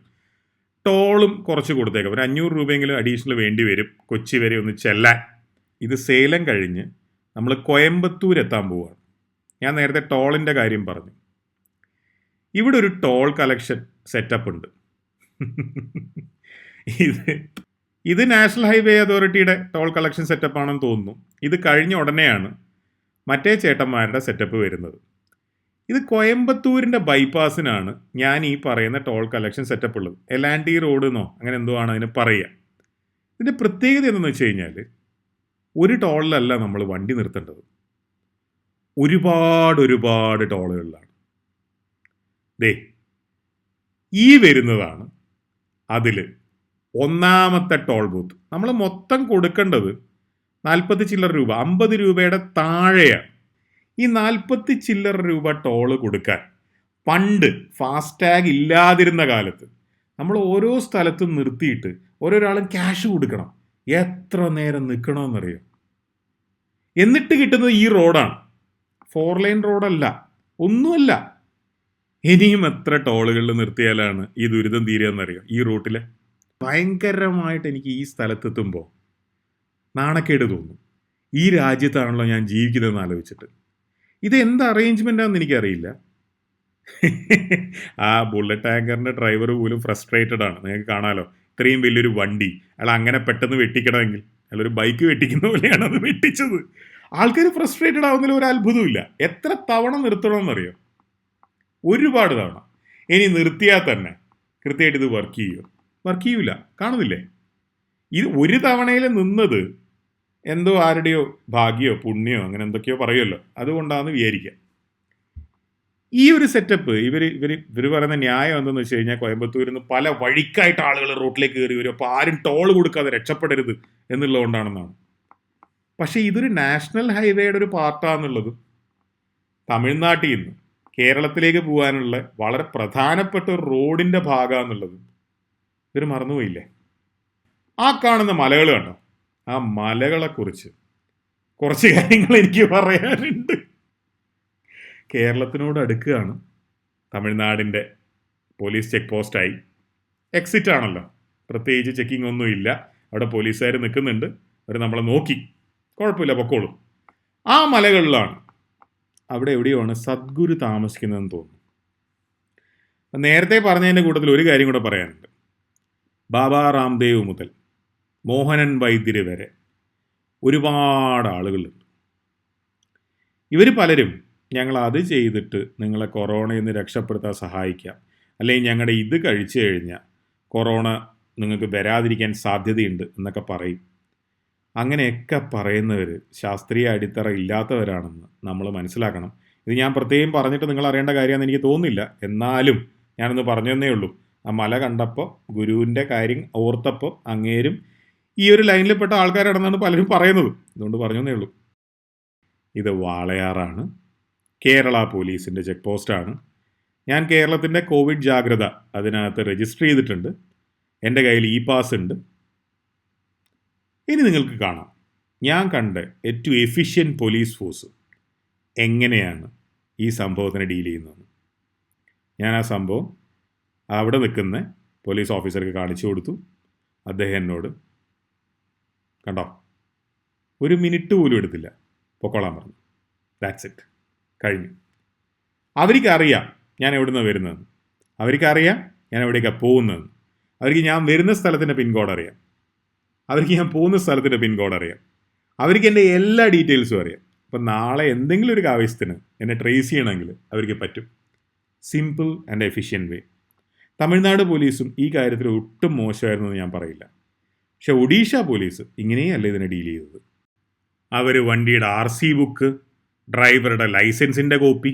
ടോളും കുറച്ച് കൊടുത്തേക്കാം. ഒരു 500 രൂപയെങ്കിലും അഡീഷണൽ വേണ്ടി വരും കൊച്ചി വരെ ഒന്ന് ചെല്ലാൻ. ഇത് സേലം കഴിഞ്ഞ് നമ്മൾ കോയമ്പത്തൂർ എത്താൻ പോവുകയാണ്. ഞാൻ നേരത്തെ ടോളിൻ്റെ കാര്യം പറഞ്ഞു. ഇവിടെ ഒരു ടോൾ കളക്ഷൻ സെറ്റപ്പ് ഉണ്ട്. ഇത് നാഷണൽ ഹൈവേ അതോറിറ്റിയുടെ ടോൾ കളക്ഷൻ സെറ്റപ്പ് ആണെന്ന് തോന്നുന്നു. ഇത് കഴിഞ്ഞ ഉടനെയാണ് മറ്റേ ചേട്ടന്മാരുടെ സെറ്റപ്പ് വരുന്നത്. ഇത് കോയമ്പത്തൂരിൻ്റെ ബൈപ്പാസിനാണ് ഞാൻ ഈ പറയുന്ന ടോൾ കളക്ഷൻ സെറ്റപ്പ് ഉള്ളത്. എലാൻഡി റോഡ് എന്നോ അങ്ങനെ എന്തോ ആണ് അതിന് പറയുക. ഇതിൻ്റെ പ്രത്യേകത എന്തെന്ന് വെച്ച് കഴിഞ്ഞാൽ ഒരു ടോളിലല്ല നമ്മൾ വണ്ടി നിർത്തേണ്ടത്, ഒരുപാട് ടോളുകളിലാണ്. ഈ വരുന്നതാണ് അതിൽ ഒന്നാമത്തെ ടോൾ ബൂത്ത്. നമ്മൾ മൊത്തം കൊടുക്കേണ്ടത് 40 ചില്ലറ രൂപ, 50 രൂപയുടെ താഴെയാണ്. ഈ 40 ചില്ലറ രൂപ ടോള് കൊടുക്കാൻ പണ്ട് ഫാസ്ടാഗ് ഇല്ലാതിരുന്ന കാലത്ത് നമ്മൾ ഓരോ സ്ഥലത്തും നിർത്തിയിട്ട് ഓരോരാളും ക്യാഷ് കൊടുക്കണം. എത്ര നേരം നിൽക്കണമെന്നറിയാം. എന്നിട്ട് കിട്ടുന്നത് ഈ റോഡാണ്. 4 ലൈൻ റോഡല്ല, ഒന്നുമല്ല. ഇനിയും എത്ര ടോളുകളിൽ നിർത്തിയാലാണ് ഈ ദുരിതം തീരുകയെന്നറിയാം. ഈ റൂട്ടിൽ ഭയങ്കരമായിട്ട് എനിക്ക് ഈ സ്ഥലത്തെത്തുമ്പോൾ നാണക്കേട് തോന്നും. ഈ രാജ്യത്താണല്ലോ ഞാൻ ജീവിക്കുന്നതെന്ന് ആലോചിച്ചിട്ട്. ഇത് എന്ത് അറേഞ്ച്മെൻ്റാണെന്ന് എനിക്കറിയില്ല. ആ ബുള്ളറ്റ് ടാങ്കറിൻ്റെ ഡ്രൈവർ പോലും ഫ്രസ്ട്രേറ്റഡ് ആണ്. നിങ്ങൾക്ക് കാണാമല്ലോ, ഇത്രയും വലിയൊരു വണ്ടി അയാൾ അങ്ങനെ പെട്ടെന്ന് വെട്ടിക്കണമെങ്കിൽ അയാളൊരു ബൈക്ക് വെട്ടിക്കുന്ന പോലെയാണ് അത് വെട്ടിച്ചത്. ആൾക്കാർ ഫ്രസ്ട്രേറ്റഡ് ആവുന്നതിൽ ഒരു അത്ഭുതമില്ല. എത്ര തവണ നിർത്തണമെന്നറിയോ? ഒരുപാട് തവണ. ഇനി നിർത്തിയാൽ തന്നെ കൃത്യമായിട്ട് ഇത് വർക്ക് ചെയ്യൂല. കാണുന്നില്ലേ? ഇത് ഒരു തവണയിൽ നിന്നത് എന്തോ ആരുടെയോ ഭാഗ്യമോ പുണ്യമോ അങ്ങനെ എന്തൊക്കെയോ പറയുമല്ലോ, അതുകൊണ്ടാണെന്ന് വിചാരിക്കുക. ഈ ഒരു സെറ്റപ്പ് ഇവർ പറയുന്ന ന്യായം എന്തെന്ന് വെച്ച് കഴിഞ്ഞാൽ കോയമ്പത്തൂരിൽ നിന്ന് പല വഴിക്കായിട്ട് ആളുകൾ റോട്ടിലേക്ക് കയറി വരും, അപ്പോൾ ആരും ടോൾ കൊടുക്കാതെ രക്ഷപ്പെടരുത് എന്നുള്ളതുകൊണ്ടാണെന്നാണ്. പക്ഷേ ഇതൊരു നാഷണൽ ഹൈവേയുടെ ഒരു പാർട്ടാന്നുള്ളതും തമിഴ്നാട്ടിൽ നിന്ന് കേരളത്തിലേക്ക് പോകാനുള്ള വളരെ പ്രധാനപ്പെട്ട ഒരു റോഡിൻ്റെ ഭാഗമാണെന്നുള്ളതും ഇവർ മറന്നുപോയില്ലേ. ആ കാണുന്ന മലകൾ കണ്ടോ? ആ മലകളെക്കുറിച്ച് കുറച്ച് കാര്യങ്ങൾ എനിക്ക് പറയാനുണ്ട്. കേരളത്തിനോട് അടുക്കുകയാണ്. തമിഴ്നാടിൻ്റെ പോലീസ് ചെക്ക് പോസ്റ്റായി. എക്സിറ്റ് ആണല്ലോ, പ്രത്യേകിച്ച് ചെക്കിംഗ് ഒന്നുമില്ല. അവിടെ പോലീസുകാർ നിൽക്കുന്നുണ്ട്, അവർ നമ്മളെ നോക്കി, കുഴപ്പമില്ല പൊക്കോളും. ആ മലകളിലാണ്, അവിടെ എവിടെയാണ് സദ്ഗുരു താമസിക്കുന്നതെന്ന് തോന്നുന്നു. നേരത്തെ പറഞ്ഞതിൻ്റെ കൂട്ടത്തിൽ ഒരു കാര്യം കൂടെ പറയാനുണ്ട്. ബാബ രാംദേവ് മുതൽ മോഹനൻ വൈദ്യര് വരെ ഒരുപാട് ആളുകളുണ്ട്. ഇവർ പലരും ഞങ്ങൾ അത് ചെയ്തിട്ട് നിങ്ങളെ കൊറോണയിൽ നിന്ന് രക്ഷപ്പെടുത്താൻ സഹായിക്കാം, അല്ലെങ്കിൽ ഞങ്ങളുടെ ഇത് കഴിച്ചു കഴിഞ്ഞാൽ കൊറോണ നിങ്ങൾക്ക് വരാതിരിക്കാൻ സാധ്യതയുണ്ട് എന്നൊക്കെ പറയും. അങ്ങനെയൊക്കെ പറയുന്നവർ ശാസ്ത്രീയ അടിത്തറ ഇല്ലാത്തവരാണെന്ന് നമ്മൾ മനസ്സിലാക്കണം. ഇത് ഞാൻ പ്രത്യേകം പറഞ്ഞിട്ട് നിങ്ങൾ അറിയേണ്ട കാര്യമാണെന്ന് എനിക്ക് തോന്നുന്നില്ല. എന്നാലും ഞാനൊന്ന് പറഞ്ഞതന്നേ ഉള്ളൂ. ആ മല കണ്ടപ്പോൾ ഗുരുവിൻ്റെ കാര്യം ഓർത്തപ്പോൾ അങ്ങേരും ഈ ഒരു ലൈനിൽപ്പെട്ട ആൾക്കാരാണെന്നാണ് പലരും പറയുന്നത്. അതുകൊണ്ട് പറഞ്ഞതന്നേ ഉള്ളൂ. ഇത് വാളയാറാണ്, കേരള പോലീസിൻ്റെ ചെക്ക് പോസ്റ്റാണ്. ഞാൻ കേരളത്തിൻ്റെ കോവിഡ് ജാഗ്രത അതിനകത്ത് രജിസ്റ്റർ ചെയ്തിട്ടുണ്ട്. എൻ്റെ കയ്യിൽ പാസ് ഉണ്ട്. ഇനി നിങ്ങൾക്ക് കാണാം ഞാൻ കണ്ട ഏറ്റവും എഫിഷ്യൻറ്റ് പോലീസ് ഫോഴ്സ് എങ്ങനെയാണ് ഈ സംഭവത്തിനെ ഡീൽ ചെയ്യുന്നത്. ഞാൻ ആ സംഭവം അവിടെ നിൽക്കുന്ന പോലീസ് ഓഫീസർക്ക് കാണിച്ചു കൊടുത്തു. അദ്ദേഹം എന്നോട് കണ്ടോ, 1 മിനിറ്റ് പോലും എടുത്തില്ല, പൊക്കോളാൻ പറഞ്ഞു. ദാറ്റ്സ് ഇറ്റ്, കഴിഞ്ഞു. അവർക്കറിയാം ഞാൻ എവിടെ നിന്നാണ് വരുന്നതെന്ന്, അവർക്കറിയാം ഞാൻ എവിടേക്കാണ് പോകുന്നതെന്ന്, അവർക്ക് ഞാൻ വരുന്ന സ്ഥലത്തിൻ്റെ പിൻകോഡ് അറിയാം, അവർക്ക് ഞാൻ പോകുന്ന സ്ഥലത്തിൻ്റെ പിൻകോഡ് അറിയാം, അവർക്ക് എൻ്റെ എല്ലാ ഡീറ്റെയിൽസും അറിയാം. അപ്പം നാളെ എന്തെങ്കിലും ഒരു ആവശ്യത്തിന് എന്നെ ട്രേസ് ചെയ്യണമെങ്കിൽ അവർക്ക് പറ്റും. സിമ്പിൾ ആൻഡ് എഫിഷ്യൻറ്റ് വേ. തമിഴ്നാട് പോലീസും ഈ കാര്യത്തിൽ ഒട്ടും മോശമായിരുന്നു എന്ന് ഞാൻ പറയില്ല. പക്ഷെ ഒഡീഷ പോലീസ് ഇങ്ങനെയല്ല ഇതിനെ ഡീൽ ചെയ്തത്. അവർ വണ്ടിയുടെ RC ബുക്ക്, ഡ്രൈവറുടെ ലൈസൻസിൻ്റെ കോപ്പി,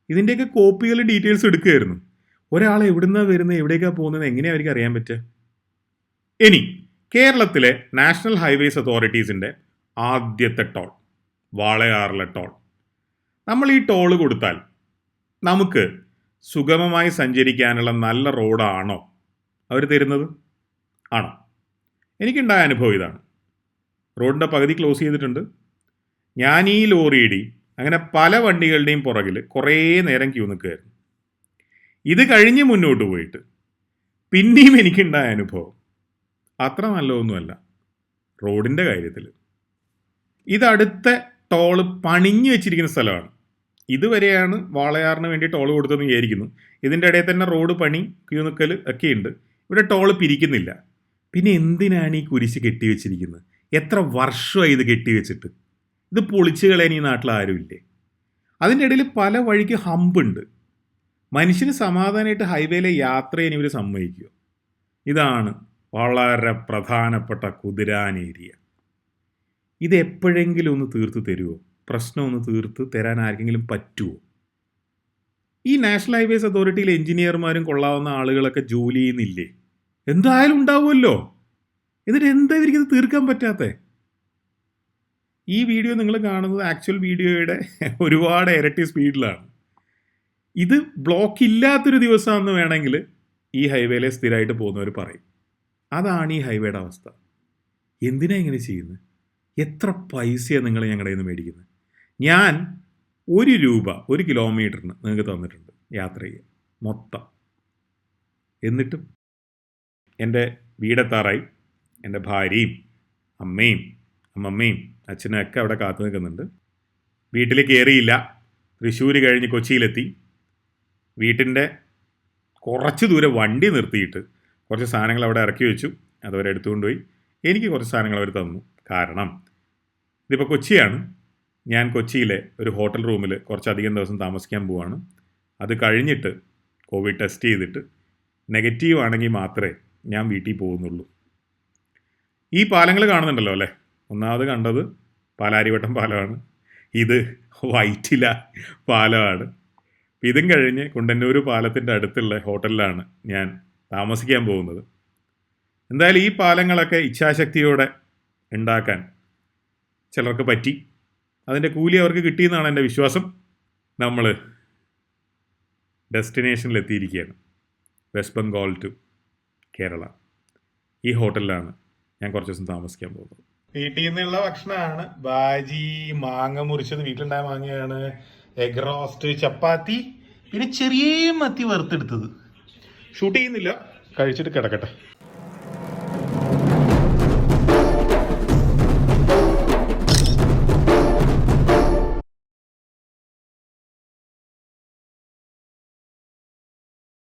ഇതിൻ്റെയൊക്കെ കോപ്പികൾ ഡീറ്റെയിൽസ് എടുക്കുകയായിരുന്നു. ഒരാൾ എവിടുന്നാണ് വരുന്നത്, എവിടേക്കാണ് പോകുന്നത്, എങ്ങനെയാണ് അവർക്ക് അറിയാൻ പറ്റുക? ഇനി കേരളത്തിലെ നാഷണൽ ഹൈവേസ് അതോറിറ്റീസിൻ്റെ ആദ്യത്തെ ടോൾ, വാളയാറിലെ ടോൾ. നമ്മൾ ഈ ടോള് കൊടുത്താൽ നമുക്ക് സുഗമമായി സഞ്ചരിക്കാനുള്ള നല്ല റോഡാണോ അവർ തരുന്നത്? ആണോ? എനിക്കുണ്ടായ അനുഭവം ഇതാണ്. റോഡിൻ്റെ പകുതി ക്ലോസ് ചെയ്തിട്ടുണ്ട്. ഞാൻ ഈ ലോറിയുടെയും അങ്ങനെ പല വണ്ടികളുടെയും പുറകിൽ കുറേ നേരം ക്യൂ നിൽക്കുകയായിരുന്നു. ഇത് കഴിഞ്ഞ് മുന്നോട്ട് പോയിട്ട് പിന്നെയും എനിക്കുണ്ടായ അനുഭവം അത്ര നല്ലതൊന്നുമല്ല റോഡിൻ്റെ കാര്യത്തിൽ. ഇതടുത്ത ടോള് പണിഞ്ഞു വെച്ചിരിക്കുന്ന സ്ഥലമാണ്. ഇതുവരെയാണ് വാളയാറിന് വേണ്ടി ടോള് കൊടുത്തതെന്ന് വിചാരിക്കുന്നു. ഇതിൻ്റെ ഇടയിൽ തന്നെ റോഡ് പണി, ക്യൂ നിൽക്കൽ ഒക്കെയുണ്ട്. ഇവിടെ ടോള് പിരിക്കുന്നില്ല. പിന്നെ എന്തിനാണ് ഈ കുരിശ് കെട്ടിവെച്ചിരിക്കുന്നത്? എത്ര വർഷമായി ഇത് കെട്ടിവെച്ചിട്ട്? ഇത് പൊളിച്ചു കളയാൻ ഈ നാട്ടിൽ ആരുമില്ലേ? അതിൻ്റെ ഇടയിൽ പല വഴിക്ക് ഹമ്പുണ്ട്. മനുഷ്യന് സമാധാനമായിട്ട് ഹൈവേയിലെ യാത്ര ചെയ്യാൻ ഇവർ സമ്മതിക്കുക. ഇതാണ് വളരെ പ്രധാനപ്പെട്ട കുതിരാൻ ഏരിയ. ഇത് എപ്പോഴെങ്കിലും ഒന്ന് തീർത്ത് തരുമോ? പ്രശ്നം ഒന്ന് തീർത്ത് തരാൻ ആർക്കെങ്കിലും പറ്റുമോ? ഈ നാഷണൽ ഹൈവേസ് അതോറിറ്റിയിലെ എഞ്ചിനീയർമാരും കൊള്ളാവുന്ന ആളുകളൊക്കെ ജോലി ചെയ്യുന്നില്ലേ? എന്തായാലും ഉണ്ടാവുമല്ലോ. എന്നിട്ട് എന്താ ഇവർക്കിത് തീർക്കാൻ പറ്റാത്തേ? ഈ വീഡിയോ നിങ്ങൾ കാണുന്നത് ആക്ച്വൽ വീഡിയോയുടെ ഒരുപാട് ഇരട്ടി സ്പീഡിലാണ്. ഇത് ബ്ലോക്ക് ഇല്ലാത്തൊരു ദിവസമാണെന്ന് വേണമെങ്കിൽ ഈ ഹൈവേയിലെ സ്ഥിരമായിട്ട് പോകുന്നവർ പറയും. അതാണ് ഈ ഹൈവേയുടെ അവസ്ഥ. എന്തിനാ ഇങ്ങനെ ചെയ്യുന്നത്? എത്ര പൈസയാണ് നിങ്ങൾ ഞങ്ങളുടെ നിന്ന് മേടിക്കുന്നത്? ഞാൻ ₹1 1 കിലോമീറ്ററിന് നിങ്ങൾക്ക് തന്നിട്ടുണ്ട് യാത്ര ചെയ്യാൻ മൊത്തം. എന്നിട്ടും എൻ്റെ വീടെത്താറായി. എൻ്റെ ഭാര്യയും അമ്മയും അമ്മമ്മയും അച്ഛനും ഒക്കെ അവിടെ കാത്തു നിൽക്കുന്നുണ്ട്. വീട്ടിൽ കയറിയില്ല. തൃശ്ശൂർ കഴിഞ്ഞ് കൊച്ചിയിലെത്തി. വീട്ടിൻ്റെ കുറച്ച് ദൂരം വണ്ടി നിർത്തിയിട്ട് കുറച്ച് സാധനങ്ങൾ അവിടെ ഇറക്കി വെച്ചു. അതവരെ എടുത്തുകൊണ്ടുപോയി. എനിക്ക് കുറച്ച് സാധനങ്ങൾ അവർ തന്നു. കാരണം ഇതിപ്പോൾ കൊച്ചിയാണ്. ഞാൻ കൊച്ചിയിലെ ഒരു ഹോട്ടൽ റൂമിൽ കുറച്ചധികം ദിവസം താമസിക്കാൻ പോവാണ്. അത് കഴിഞ്ഞിട്ട് കോവിഡ് ടെസ്റ്റ് ചെയ്തിട്ട് നെഗറ്റീവ് ആണെങ്കിൽ മാത്രമേ ഞാൻ വീട്ടിൽ പോകുന്നുള്ളൂ. ഈ പാലങ്ങൾ കാണുന്നുണ്ടല്ലോ അല്ലേ? ഒന്നാമത് കണ്ടത് പാലാരിവട്ടം പാലമാണ്. ഇത് വൈറ്റില പാലമാണ്. ഇതും കഴിഞ്ഞ് കുണ്ടന്നൂർ പാലത്തിൻ്റെ അടുത്തുള്ള ഹോട്ടലിലാണ് ഞാൻ താമസിക്കാൻ പോകുന്നത്. എന്തായാലും ഈ പാലങ്ങളൊക്കെ ഇച്ഛാശക്തിയോടെ ഉണ്ടാക്കാൻ ചിലർക്ക് പറ്റി. അതിൻ്റെ കൂലി അവർക്ക് കിട്ടിയെന്നാണ് എൻ്റെ വിശ്വാസം. നമ്മൾ ഡെസ്റ്റിനേഷനിലെത്തിയിരിക്കുകയാണ്. വെസ്റ്റ് ബംഗാൾ ടു കേരള. ഈ ഹോട്ടലിലാണ് ഞാൻ കുറച്ച് ദിവസം താമസിക്കാൻ പോകുന്നത്. വീട്ടിൽ നിന്നുള്ള ഭക്ഷണമാണ്. ബാജി, മാങ്ങ മുറിച്ചത് വീട്ടിലുണ്ടായ മാങ്ങയാണ്, എഗ് റോസ്റ്റ്, ചപ്പാത്തി, പിന്നെ ചെറിയ മത്തി വറുത്തെടുത്തത്. ഷൂട്ട് ചെയ്യുന്നില്ല, കഴിച്ചിട്ട് കിടക്കട്ടെ.